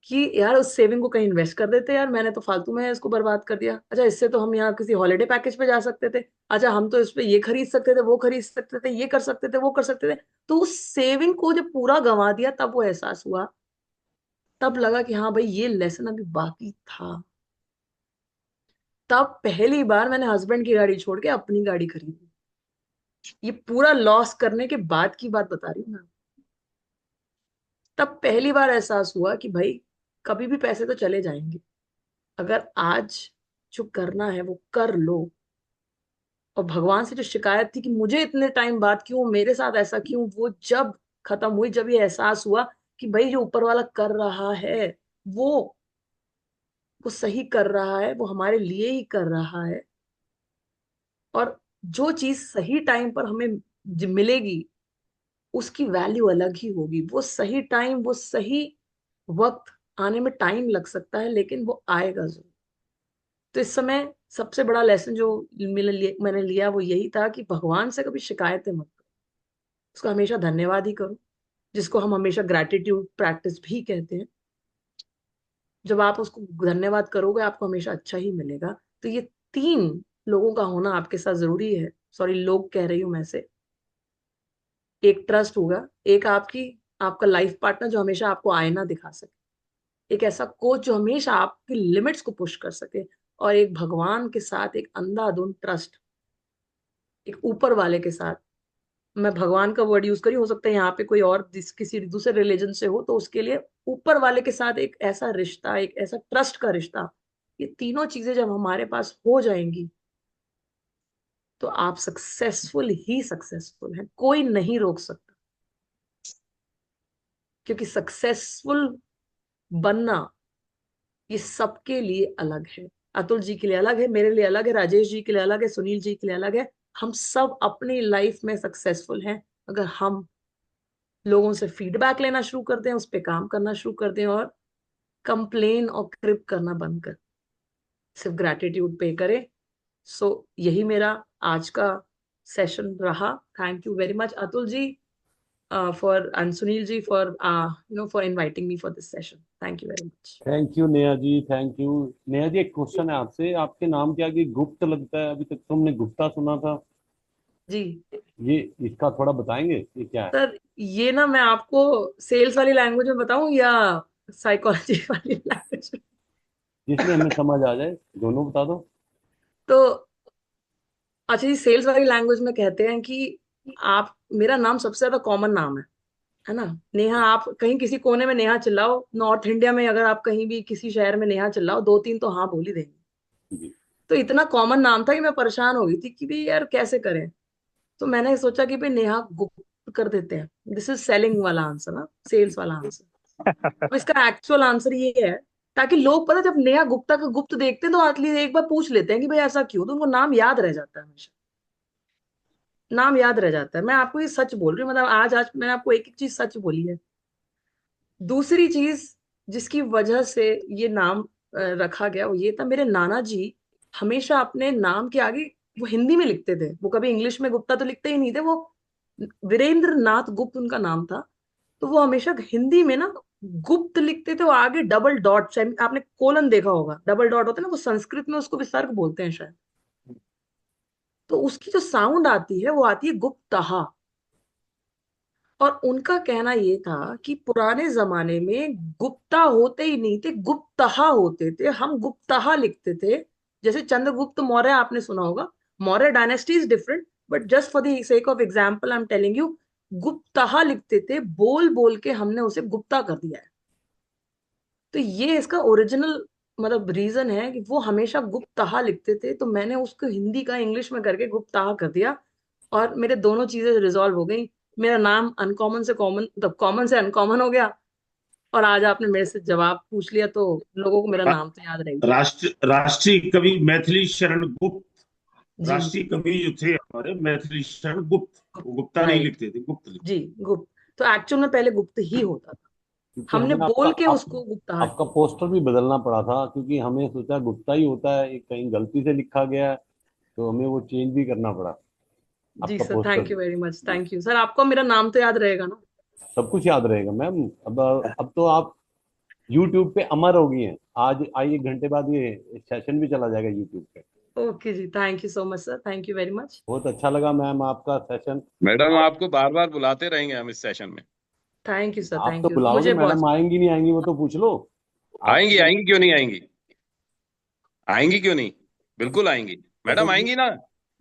कि यार उस सेविंग को कहीं इन्वेस्ट कर देते, यार मैंने तो फालतू में इसको बर्बाद कर दिया। अच्छा, इससे तो हम यहाँ किसी हॉलिडे पैकेज पे जा सकते थे, अच्छा हम तो इस पे ये खरीद सकते थे, वो खरीद सकते थे, ये कर सकते थे, वो कर सकते थे। तो उस सेविंग को जब पूरा गंवा दिया तब वो एहसास हुआ, तब लगा कि हाँ भाई ये लेसन अभी बाकी था। तब पहली बार मैंने हस्बैंड की गाड़ी छोड़ के अपनी गाड़ी खरीदी। ये पूरा लॉस करने के बाद की बात बता रही हूँ मैं। तब पहली बार एहसास हुआ कि भाई कभी भी पैसे तो चले जाएंगे, अगर आज जो करना है वो कर लो। और भगवान से जो शिकायत थी कि मुझे इतने टाइम बाद क्यों, मेरे साथ ऐसा क्यों, वो जब खत्म हुई, जब ये एहसास हुआ कि भाई जो ऊपर वाला कर रहा है वो वो सही कर रहा है, वो हमारे लिए ही कर रहा है। और जो चीज सही टाइम पर हमें मिलेगी उसकी वैल्यू अलग ही होगी। वो सही टाइम, वो सही वक्त आने में टाइम लग सकता है लेकिन वो आएगा जरूर। तो इस समय सबसे बड़ा लेसन जो मैंने लिया वो यही था कि भगवान से कभी शिकायतें मत करो, उसका हमेशा धन्यवाद ही करो, जिसको हम हमेशा ग्रैटिट्यूड प्रैक्टिस भी कहते हैं। जब आप उसको धन्यवाद करोगे आपको हमेशा अच्छा ही मिलेगा। तो ये 3 लोगों का होना आपके साथ जरूरी है। सॉरी, लोग कह रही हूं मैं से। एक ट्रस्ट होगा, एक आपका लाइफ पार्टनर जो हमेशा आपको आईना दिखा सके, एक ऐसा कोच जो हमेशा आपकी लिमिट्स को पुश कर सके, और एक भगवान के साथ एक अंधाधुंध ट्रस्ट, एक ऊपर वाले के साथ। मैं भगवान का वर्ड यूज करी, हो सकता है यहाँ पे कोई और किसी दूसरे रिलीजन से हो, तो उसके लिए ऊपर वाले के साथ एक ऐसा रिश्ता, एक ऐसा ट्रस्ट का रिश्ता, ये तीनों चीजें जब हमारे पास हो जाएंगी तो आप सक्सेसफुल ही सक्सेसफुल हैं, कोई नहीं रोक सकता। क्योंकि सक्सेसफुल बनना ये सबके लिए अलग है। अतुल जी के लिए अलग है, मेरे लिए अलग है, राजेश जी के लिए अलग है, सुनील जी के लिए अलग है। हम सब अपनी लाइफ में सक्सेसफुल हैं अगर हम लोगों से फीडबैक लेना शुरू कर दें, उस पर काम करना शुरू कर दें और कंप्लेन और क्रिप करना बंद कर, सिर्फ ग्रैटिट्यूड पे करें। सो यही मेरा आज का सेशन रहा। Thank you very much Atul ji for and Sunil ji for for inviting me for this session. Thank you very much. Thank you Neha ji, thank you. Neha ji, एक क्वेश्चन है आपसे, आपके नाम के आगे गुप्त लगता है, अभी तक तुमने गुप्ता सुना था, जी ये इसका थोड़ा बताएंगे ये क्या है? सर, ये ना मैं आपको सेल्स वाली लैंग्वेज में बताऊं या साइकोलॉजी वाली लैंग्वेज में? जिसमें हमें समझ आ जाए, दोनों बता दो। तो अच्छा जी, सेल्स वाली लैंग्वेज में कहते हैं कि आप, मेरा नाम सबसे ज्यादा कॉमन नाम है ना, नेहा। आप कहीं किसी कोने में नेहा चिल्लाओ, नॉर्थ इंडिया में अगर आप कहीं भी किसी शहर में नेहा चिल्लाओ, 2-3 तो हाँ बोल ही देंगे। जी। तो इतना कॉमन नाम था कि मैं परेशान हो गई थी कि भाई यार कैसे करें। तो मैंने सोचा कि भाई नेहा गुप्त कर देते हैं। दिस इज सेलिंग वाला आंसर ना, सेल्स वाला आंसर। अब इसका एक्चुअल आंसर ये है, ताकि लोग, पता जब नेहा गुप्ता का गुप्त देखते हैं तो एटलीस्ट एक बार पूछ लेते हैं कि भाई ऐसा क्यों, तो उनको नाम याद रह जाता है, हमेशा नाम याद रह जाता है। मैं आपको ये सच बोल रही हूँ, मतलब आज आज मैंने आपको एक एक चीज सच बोली है। दूसरी चीज जिसकी वजह से ये नाम रखा गया वो ये था, मेरे नाना जी हमेशा अपने नाम के आगे वो हिंदी में लिखते थे, वो कभी इंग्लिश में गुप्ता तो लिखते ही नहीं थे। वो वीरेंद्र नाथ गुप्त उनका नाम था। तो वो हमेशा हिंदी में ना गुप्त लिखते थे, वो आगे डबल डॉट, आपने कोलन देखा होगा, डबल डॉट होता है ना, वो संस्कृत में उसको विसर्ग बोलते हैं शायद। तो उसकी जो साउंड आती है वो आती है गुप्तहा। और उनका कहना ये था कि पुराने जमाने में गुप्ता होते ही नहीं थे, गुप्तहा होते थे। हम गुप्तहा लिखते थे। जैसे चंद्रगुप्त मौर्य आपने सुना होगा, Maurya dynasty is different, but just for the sake of example I am telling you, गुप्तहा लिखते थे। बोल बोल के हमने उसे गुप्ता कर दिया है। तो ये इसका ओरिजिनल मतलब रीजन है कि वो हमेशा गुप्तहा लिखते थे, तो मैंने उसको हिंदी का इंग्लिश में करके गुप्तहा कर दिया और मेरे दोनों चीजें रिजॉल्व हो गई। मेरा नाम अनकॉमन से कॉमन, मतलब कॉमन से अनकॉमन हो गया, और आज आपने मेरे से जवाब पूछ लिया तो लोगों को मेरा नाम तो याद रहेगा। राष्ट्रीय कवि मैथिली शरण गुप्त, जी राष्ट्रीय कवि जो थे हमारे मैथिली शरण गुप्त, वो गुप्ता नहीं राइट, लिखते थे, गुप्त लिखते जी गुप्त। तो एक्चुअल में पहले गुप्त ही होता था, क्योंकि हमने हमें बोल के उसको गुप्तहा आपका किया। पोस्टर भी बदलना पड़ा था, क्योंकि हमें सोचा गुप्ता ही होता है, एक कहीं गलती से लिखा गया है, तो हमें वो चेंज भी करना पड़ा जी आपका सर, पोस्टर थैंक यू भी। Very much, thank you sir. आपको मेरा नाम तो याद रहेगा ना? सब कुछ याद रहेगा मैम। अब तो आप यूट्यूब पे अमर हो गई हैं। आज आई 1 घंटे बाद ये सेशन भी चला जाएगा यूट्यूब पे। ओके जी, thank you so much sir, thank you very much. बहुत अच्छा लगा मैम आपका सेशन। मैडम आप आपको बार बार बुलाते रहेंगे हम इस सेशन में। थैंक यू सर, आप तो थैंक यू, बुलाओगे, मुझे बहुत मैडम आएंगी नहीं आएंगी वो तो पूछ लो। आप आएंगी, आएंगी क्यों नहीं आएंगी, आएंगी क्यों नहीं, बिल्कुल आएंगी मैडम, तो आएंगी ना।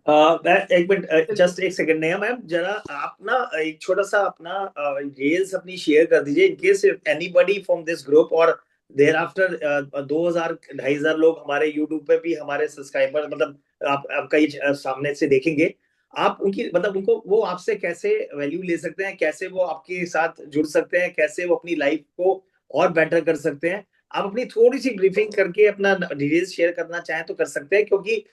एक मिनट, जस्ट एक सेकंड, नहीं मैम, जरा आप ना एक छोटा सा अपना रील्स अपनी शेयर कर दीजिए, in case anybody from this group और देयर आफ्टर 2000 2500 लोग हमारे यूट्यूब पे भी हमारे सब्सक्राइबर मतलब आपका ये सामने से देखेंगे, आप उनकी मतलब उनको वो आपसे कैसे वैल्यू ले सकते हैं, कैसे वो आपके साथ जुड़ सकते हैं, कैसे वो अपनी लाइफ को और बेटर कर सकते हैं। आप अपनी थोड़ी सी ब्रीफिंग करके अपना डिटेल्स शेयर करना चाहें तो कर सकते हैं, क्योंकि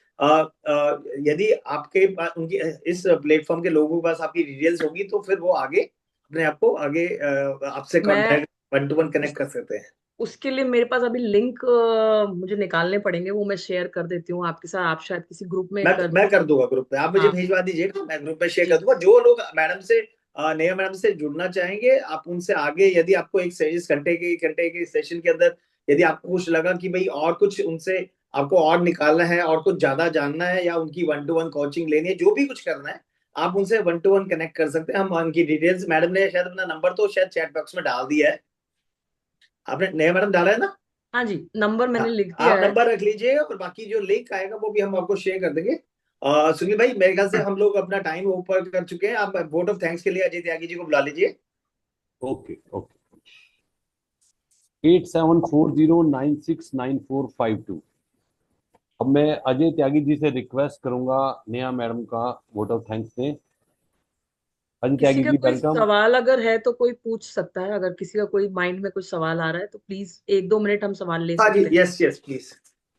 यदि आपके पास उनकी इस प्लेटफॉर्म के लोगों के पास आपकी डिटेल्स होगी तो फिर वो आगे अपने आप को आगे आपसे मैं direct one two one connect कर सकते हैं। उसके लिए मेरे पास अभी लिंक मुझे निकालने पड़ेंगे, वो मैं शेयर कर देती हूँ आपके साथ, आप शायद किसी ग्रुप में कर मैं दें। कर दूंगा ग्रुप पे, आप मुझे हाँ भेजवा दीजिएगा, मैं ग्रुप पे शेयर कर जी दूंगा। जो लोग मैडम से नेहा मैडम से जुड़ना चाहेंगे आप उनसे आगे, यदि आपको इस घंटे के सेशन के अंदर यदि आपको कुछ लगा कि भाई और कुछ उनसे आपको और निकालना है और कुछ ज्यादा जानना है या उनकी वन टू वन कोचिंग लेनी है, जो भी कुछ करना है आप उनसे वन टू वन कनेक्ट कर सकते हैं। हम उनकी डिटेल्स, मैडम ने शायद अपना नंबर तो शायद चैट बॉक्स में डाल दिया है, आपने नेहा मैडम डाला है ना? हाँ जी, नंबर हाँ, मैंने लिख दिया आप है। नंबर रख लीजिए और बाकी जो लिंक आएगा वो भी हम आपको शेयर कर देंगे। सुनील भाई, मेरे ख्याल से हम लोग अपना टाइम ऊपर कर चुके हैं, आप वोट ऑफ थैंक्स के लिए अजय त्यागी जी को बुला लीजिए। Okay okay. 8740969452। अब मैं अजय त्यागी जी से रिक्वेस्ट करूंगा नेहा मैडम का वोट ऑफ थैंक्स दें। अजय किसी त्यागी का जी कोई वेलकम। सवाल अगर है तो कोई पूछ सकता है, अगर किसी का कोई माइंड में कुछ सवाल आ रहा है तो प्लीज 1-2 मिनट हम सवाल ले हाँ जी, सकते हैं। Yes yes please,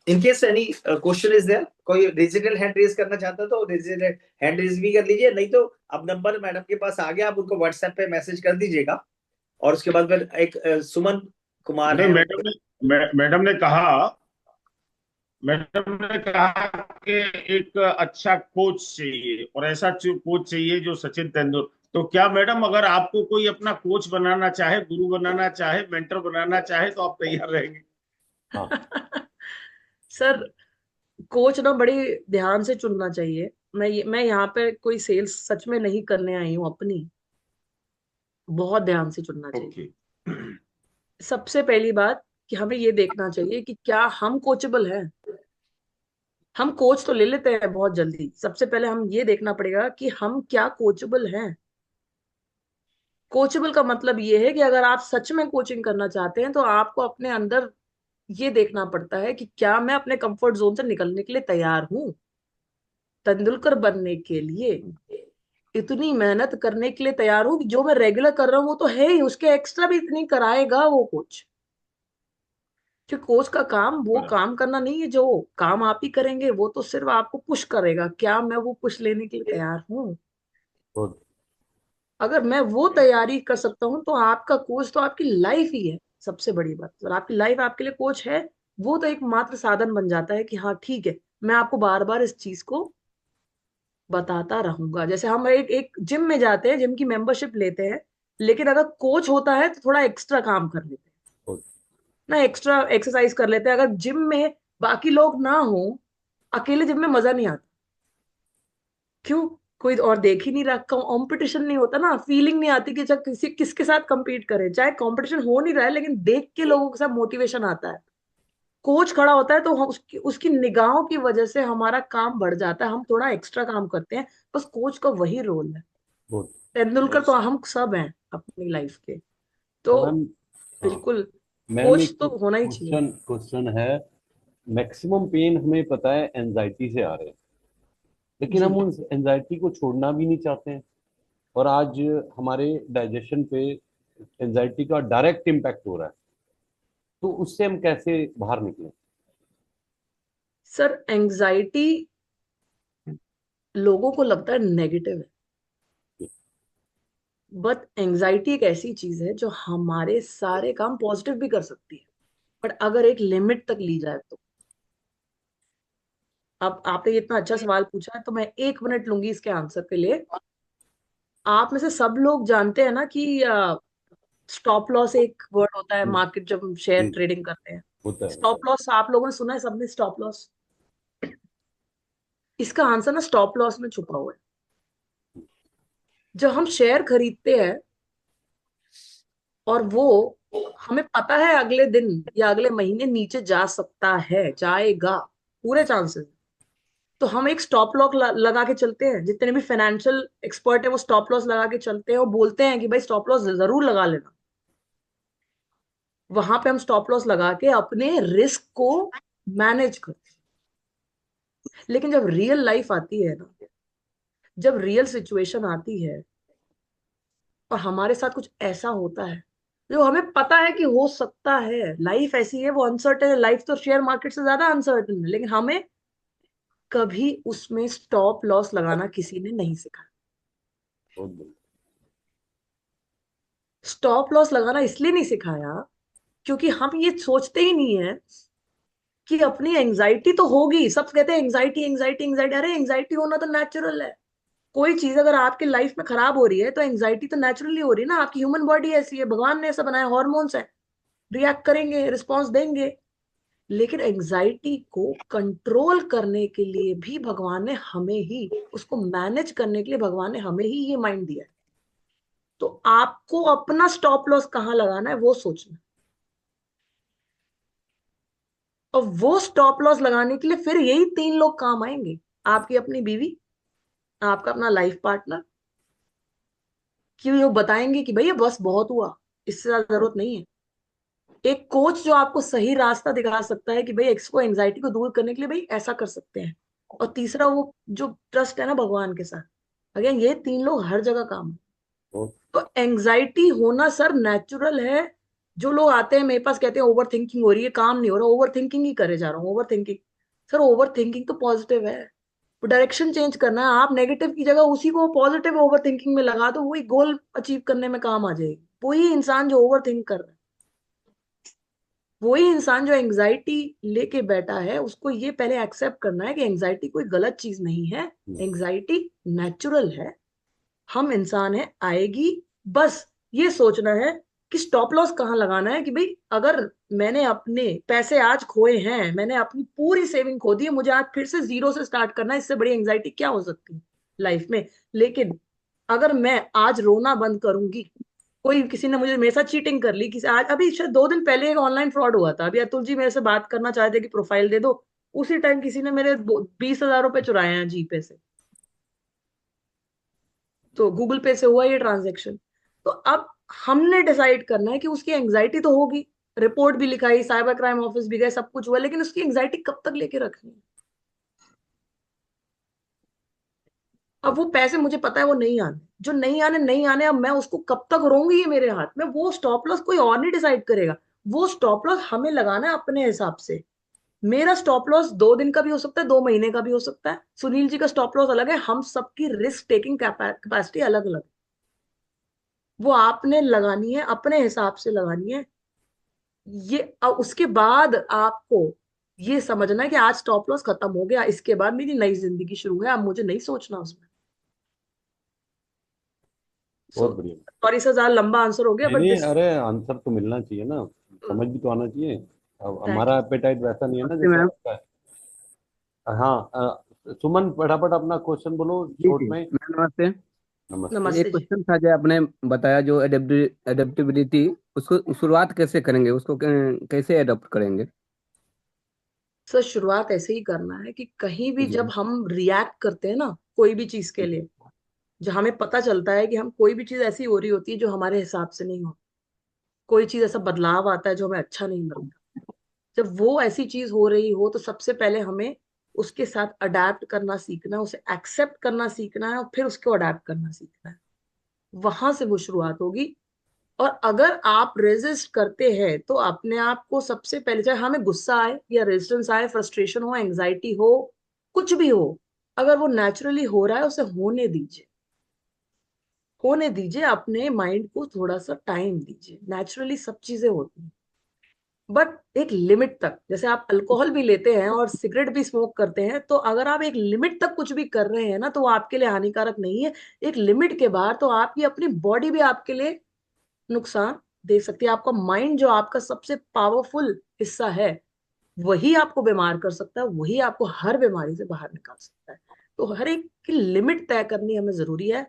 in case any question is there, कोई डिजिटल हैंड रेज करना चाहता है तो डिजिटल हैंड रेज भी कर लीजिए, नहीं तो अब नंबर मैडम के पास आ गया, आप उनको व्हाट्सएप पे मैसेज कर दीजिएगा और उसके बाद फिर एक सुमन कुमार नहीं, है। मैडम ने कहा कि एक अच्छा कोच चाहिए, और ऐसा कोच चाहिए जो सचिन तेंदुलकर। तो क्या मैडम अगर आपको कोई अपना कोच बनाना चाहे, गुरु बनाना चाहे, मेंटर बनाना चाहे, तो आप तैयार रहेंगे? हाँ सर, कोच ना बड़ी ध्यान से चुनना चाहिए। मैं यहाँ पे कोई सेल्स सच में नहीं करने आई हूँ अपनी, बहुत ध्यान से चुनना चाहिए। ओके। सबसे पहली बात कि हमें ये देखना चाहिए कि क्या हम कोचेबल हैं। हम कोच तो ले लेते हैं बहुत जल्दी, सबसे पहले हम ये देखना पड़ेगा कि हम क्या कोचेबल हैं। कोचेबल का मतलब ये है कि अगर आप सच में कोचिंग करना चाहते हैं तो आपको अपने अंदर ये देखना पड़ता है कि क्या मैं अपने कंफर्ट जोन से निकलने के लिए तैयार हूं। तेंदुलकर बनने के लिए इतनी मेहनत करने के लिए तैयार हूं कि जो मैं रेगुलर कर रहा हूं वो तो है ही, उसके एक्स्ट्रा भी इतनी कराएगा वो कोच। कि कोच का काम वो बराबर। काम करना नहीं है, जो काम आप ही करेंगे वो तो सिर्फ आपको पुश करेगा। क्या मैं वो पुश लेने के लिए तैयार हूँ? गुड। अगर मैं वो तैयारी कर सकता हूँ तो आपका कोच तो आपकी लाइफ ही है। सबसे बड़ी बात, अगर आपकी लाइफ आपके लिए कोच है, वो तो एक मात्र साधन बन जाता है कि हाँ ठीक है, मैं आपको बार बार इस चीज को बताता रहूंगा। जैसे हम एक जिम में जाते हैं, जिम की मेंबरशिप लेते हैं, लेकिन अगर कोच होता है तो थोड़ा एक्स्ट्रा काम कर लेते हैं गुड। ना, एक्स्ट्रा एक्सरसाइज कर लेते हैं। अगर जिम में बाकी लोग ना हो, अकेले जिम में मजा नहीं आता। क्यों? कोई और देख ही नहीं रहा, कंपटीशन नहीं होता ना, फीलिंग नहीं आती कि चाहे किसी किसके साथ compete करें, चाहे कंपटीशन हो नहीं रहा है लेकिन देख के लोगों के साथ मोटिवेशन आता है। कोच खड़ा होता है तो हम उसकी उसकी निगाहों की वजह से हमारा काम बढ़ जाता है, हम थोड़ा एक्स्ट्रा काम करते हैं। बस कोच का वही रोल है। गुड। तेंदुलकर बहुत तो सही। हम सब हैं अपनी लाइफ के। तो तो मैम, हाँ बिल्कुल मैम कोच एक तो होना ही चाहिए। क्वेश्चन है, मैक्सिमम पेन हमें पता है एंजाइटी से आ रहे हैं, लेकिन जी हम उस एंजाइटी को छोड़ना भी नहीं चाहते हैं, और आज हमारे डाइजेशन पे एंजाइटी का डायरेक्ट इम्पैक्ट हो रहा है, तो उससे हम कैसे बाहर निकलें? सर, एंजाइटी लोगों को लगता है नेगेटिव है, बट एंजाइटी एक ऐसी चीज है जो हमारे सारे काम पॉजिटिव भी कर सकती है, बट अगर एक लिमिट तक ली जाए तो। अब आपने इतना अच्छा सवाल पूछा है तो मैं 1 मिनट लूंगी इसके आंसर के लिए। आप में से सब लोग जानते हैं ना कि स्टॉप लॉस एक वर्ड होता है मार्केट जब हम शेयर जी, ट्रेडिंग करते हैं। होता है स्टॉप लॉस आप लोगों ने सुना है, सबने स्टॉप लॉस। इसका आंसर ना स्टॉप लॉस में छुपा हुआ है। जब हम शेयर खरीदते हैं और वो हमें पता है अगले दिन या अगले महीने नीचे जा सकता है, जाएगा, पूरे चांसेस, तो हम एक स्टॉप लॉस लगा के चलते हैं। जितने भी फाइनेंशियल एक्सपर्ट है वो स्टॉप लॉस लगा के चलते हैं और बोलते हैं कि भाई स्टॉप लॉस जरूर लगा लेना। वहां पे हम स्टॉप लॉस लगा के अपने रिस्क को मैनेज करते हैं। लेकिन जब रियल लाइफ आती है ना, जब रियल सिचुएशन आती है और हमारे साथ कुछ ऐसा होता है जो हमें पता है कि हो सकता है, लाइफ ऐसी है, वो अनसर्टेन है, लाइफ तो शेयर मार्केट से ज्यादा अनसर्टेन है, लेकिन हमें कभी उसमें स्टॉप लॉस लगाना किसी ने नहीं सिखाया। बहुत बढ़िया। स्टॉप लॉस लगाना इसलिए नहीं सिखाया क्योंकि हम ये सोचते ही नहीं है कि अपनी एंजाइटी तो होगी। सब कहते हैं एंजाइटी एंजाइटी एंजाइटी, अरे एंजाइटी होना तो नेचुरल है। कोई चीज अगर आपकी लाइफ में खराब हो रही है तो एंजाइटी तो नेचुरली हो रही है ना, आपकी ह्यूमन बॉडी ऐसी है, भगवान ने ऐसा बनाया, हॉर्मोन्स है, रिएक्ट करेंगे, रिस्पॉन्स देंगे। लेकिन एंजाइटी को कंट्रोल करने के लिए भी भगवान ने हमें ही, उसको मैनेज करने के लिए भगवान ने हमें ही ये माइंड दिया है। तो आपको अपना स्टॉप लॉस कहाँ लगाना है वो सोचना, और वो स्टॉप लॉस लगाने के लिए फिर यही 3 लोग काम आएंगे। आपकी अपनी बीवी, आपका अपना लाइफ पार्टनर, कि वो बताएंगे कि भैया बस बहुत हुआ, इससे ज्यादा जरूरत नहीं है। एक कोच जो आपको सही रास्ता दिखा सकता है कि भाई इसको एंजाइटी को दूर करने के लिए भाई ऐसा कर सकते हैं। और तीसरा वो जो ट्रस्ट है ना भगवान के साथ, अगेन ये 3 लोग हर जगह काम। बहुत तो एंजाइटी होना सर नेचुरल है। जो लोग आते हैं मेरे पास कहते हैं ओवर थिंकिंग हो रही है, काम नहीं हो रहा, ओवर थिंकिंग ही करे जा रहा हूँ, over thinking. Sir over thinking तो पॉजिटिव है, वो डायरेक्शन चेंज करना है। आप नेगेटिव की जगह उसी को पॉजिटिव ओवर थिंकिंग में लगा दो, वही गोल अचीव करने में काम आ जाएगी। वही इंसान जो ओवर थिंक कर रहा है, वही इंसान जो एंजाइटी लेके बैठा है, उसको ये पहले एक्सेप्ट करना है कि एंजाइटी कोई गलत चीज नहीं है, एंजाइटी नेचुरल है, हम इंसान है, आएगी। बस ये सोचना है कि स्टॉप लॉस कहाँ लगाना है, कि भाई अगर मैंने अपने पैसे आज खोए हैं, मैंने अपनी पूरी सेविंग खो दी है, मुझे आज फिर से जीरो से स्टार्ट करना है, इससे बड़ी एंजाइटी क्या हो सकती है लाइफ में। लेकिन अगर मैं आज रोना बंद करूंगी, कोई किसी ने मुझे मेरे साथ चीटिंग कर ली, किसी आज अभी शायद 2 दिन पहले एक ऑनलाइन फ्रॉड हुआ था, अभी अतुल जी मेरे से बात करना चाहते थे कि प्रोफाइल दे दो, उसी टाइम किसी ने मेरे 20,000 रुपए चुराए हैं जीपे से। तो गूगल पे से हुआ ये ट्रांजेक्शन। तो अब हमने डिसाइड करना है कि उसकी एंजाइटी तो होगी, रिपोर्ट भी लिखाई, साइबर क्राइम ऑफिस भी गए, सब कुछ हुआ, लेकिन उसकी एंजाइटी कब तक लेके रखनी है। अब वो पैसे मुझे पता है वो नहीं आने, जो नहीं आने नहीं आने, अब मैं उसको कब तक रोऊंगी ये मेरे हाथ में। वो स्टॉप लॉस कोई और नहीं डिसाइड करेगा, वो स्टॉप लॉस हमें लगाना है अपने हिसाब से। मेरा स्टॉप लॉस 2 दिन का भी हो सकता है, 2 महीने का भी हो सकता है, सुनील जी का स्टॉप लॉस अलग है, हम सबकी रिस्क टेकिंग कैपेसिटी अलग अलग। वो आपने लगानी है, अपने हिसाब से लगानी है। ये उसके बाद आपको ये समझना है कि आज स्टॉप लॉस खत्म हो गया, इसके बाद मेरी नई जिंदगी शुरू है, अब मुझे नहीं सोचना उसमें। बहुत बढ़िया। सॉरी सर, ज्यादा लंबा आंसर हो गया, नहीं बट नहीं, दिस। अरे आंसर तो मिलना चाहिए ना, समझ भी तो आना चाहिए। अब हमारा एपेटाइट वैसा नहीं है ना जैसे मैम आपका है। हाँ, सुमन फटाफट अपना क्वेश्चन बोलो जी शॉर्ट जी में। मैम नमस्ते। नमस्ते। नमस्ते एक जी। क्वेश्चन था जो आपने बताया, जो एडेप्टेबिलिटी, उसको शुरुआत कैसे करेंगे, उसको कैसे एडॉप्ट करेंगे? सर शुरुआत ऐसे ही करना है कि कहीं भी जी जब हम रिएक्ट करते हैं ना कोई भी चीज के लिए, जब हमें पता चलता है कि हम कोई भी चीज ऐसी हो रही होती है जो हमारे हिसाब से नहीं हो, कोई चीज ऐसा बदलाव आता है जो हमें अच्छा नहीं लगता, जब वो ऐसी चीज हो रही हो तो सबसे पहले हमें उसके साथ अडेप्ट करना सीखना है, उसे एक्सेप्ट करना सीखना है, और फिर उसको अडेप्ट करना सीखना है। वहां से वो शुरुआत होगी। और अगर आप रेजिस्ट करते हैं तो अपने आप को सबसे पहले, चाहे हमें गुस्सा आए या रेजिस्टेंस आए, फ्रस्ट्रेशन हो, एंग्जाइटी हो, कुछ भी हो, अगर वो नेचुरली हो रहा है उसे होने दीजिए, होने दीजिए। अपने माइंड को थोड़ा सा टाइम दीजिए। नेचुरली सब चीजें होती हैं, बट एक लिमिट तक। जैसे आप अल्कोहल भी लेते हैं और सिगरेट भी स्मोक करते हैं, तो अगर आप एक लिमिट तक कुछ भी कर रहे हैं ना, तो वो आपके लिए हानिकारक नहीं है। एक लिमिट के बाद तो आपकी अपनी बॉडी भी आपके लिए नुकसान दे सकती है। आपका माइंड जो आपका सबसे पावरफुल हिस्सा है, वही आपको बीमार कर सकता है, वही आपको हर बीमारी से बाहर निकाल सकता है। तो हर एक की लिमिट तय करनी हमें जरूरी है।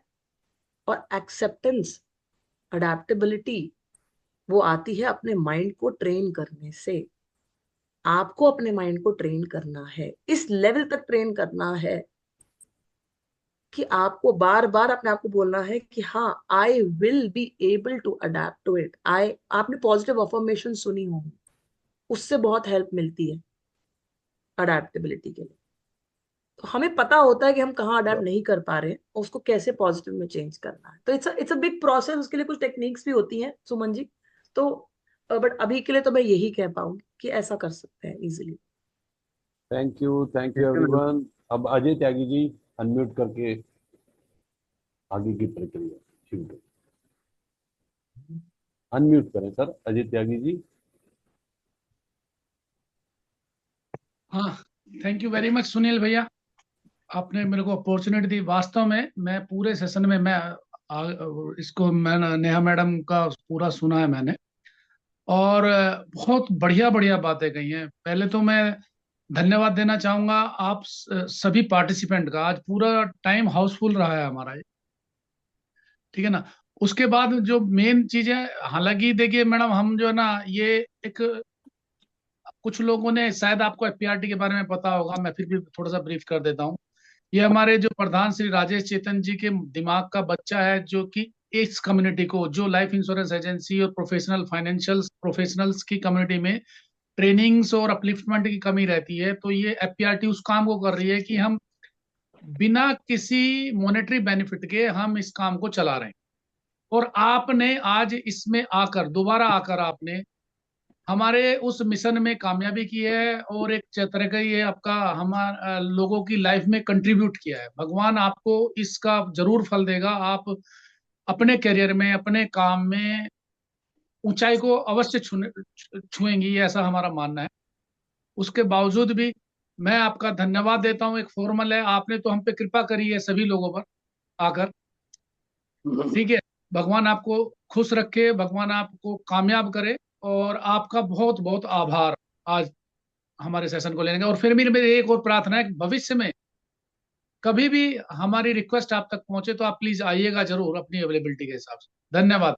और एक्सेप्टेंस, अडेप्टेबिलिटी, वो आती है अपने माइंड को ट्रेन करने से। आपको अपने माइंड को ट्रेन करना है, इस लेवल तक ट्रेन करना है कि आपको बार बार अपने आप को बोलना है कि हाँ, I will be able to adapt to it. आपने पॉजिटिव अफर्मेशन सुनी होगी, उससे बहुत हेल्प मिलती है अडेप्टेबिलिटी के लिए। तो हमें पता होता है कि हम कहाँ अडेप्ट नहीं कर पा रहे हैं, और उसको कैसे पॉजिटिव में चेंज करना है। तो इट्स अ बिग प्रोसेस। उसके लिए कुछ टेक्निक्स भी होती हैं सुमन जी। तो बट अभी के लिए तो मैं यही कह पाऊंगी कि ऐसा कर सकते हैं इजीली। Thank you everyone. अब अजय त्यागी जी अनम्यूट करके आगे की प्रक्रिया शुरू करें। अनम्यूट करें सर, अजय त्यागी जी। हाँ, thank you very much Sunil भैया, आपने मेरे को अपॉर्चुनिटी दी। वास्तव में मैं पूरे सेशन में इसको मैं नेहा मैडम का पूरा सुना है मैंने, और बहुत बढ़िया बढ़िया बातें कही हैं। पहले तो मैं धन्यवाद देना चाहूंगा आप सभी पार्टिसिपेंट का। आज पूरा टाइम हाउसफुल रहा है हमारा ये, ठीक है ना। उसके बाद जो मेन चीज है, हालांकि देखिए मैडम, हम जो है ना, ये एक, कुछ लोगों ने, शायद आपको एफपीआरटी के बारे में पता होगा, मैं फिर भी थोड़ा सा ब्रीफ कर देता हूँ। ये हमारे जो प्रधान श्री राजेश चेतन जी के दिमाग का बच्चा है, जो कि इस कम्युनिटी को, जो लाइफ इंश्योरेंस एजेंसी और प्रोफेशनल फाइनेंशियल प्रोफेशनल्स की कम्युनिटी में ट्रेनिंग्स और अपलिफ्टमेंट की कमी रहती है, तो ये एफपीआरटी उस काम को कर रही है कि हम बिना किसी मॉनेटरी बेनिफिट के हम इस काम को चला रहे हैं। और आपने आज इसमें आकर, दोबारा आकर आपने हमारे उस मिशन में कामयाबी की है, और एक तरह का ये आपका हमारे लोगों की लाइफ में कंट्रीब्यूट किया है। भगवान आपको इसका जरूर फल देगा। आप अपने करियर में, अपने काम में ऊंचाई को अवश्य छुएंगी, ऐसा हमारा मानना है। उसके बावजूद भी मैं आपका धन्यवाद देता हूँ। एक फॉर्मल है, आपने तो हम पे कृपा करी है सभी लोगों पर आकर, ठीक है। भगवान आपको खुश रखे, भगवान आपको कामयाब करे, और आपका बहुत बहुत आभार आज हमारे सेशन को लेने का। और फिर मेरी एक और प्रार्थना है, भविष्य में कभी भी हमारी रिक्वेस्ट आप तक पहुंचे तो आप प्लीज आइएगा जरूर अपनी अवेलेबिलिटी के हिसाब से। धन्यवाद।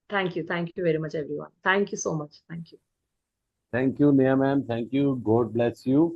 Thank you very much everyone. Thank you so much. Thank you Neha ma'am, thank you, God bless you.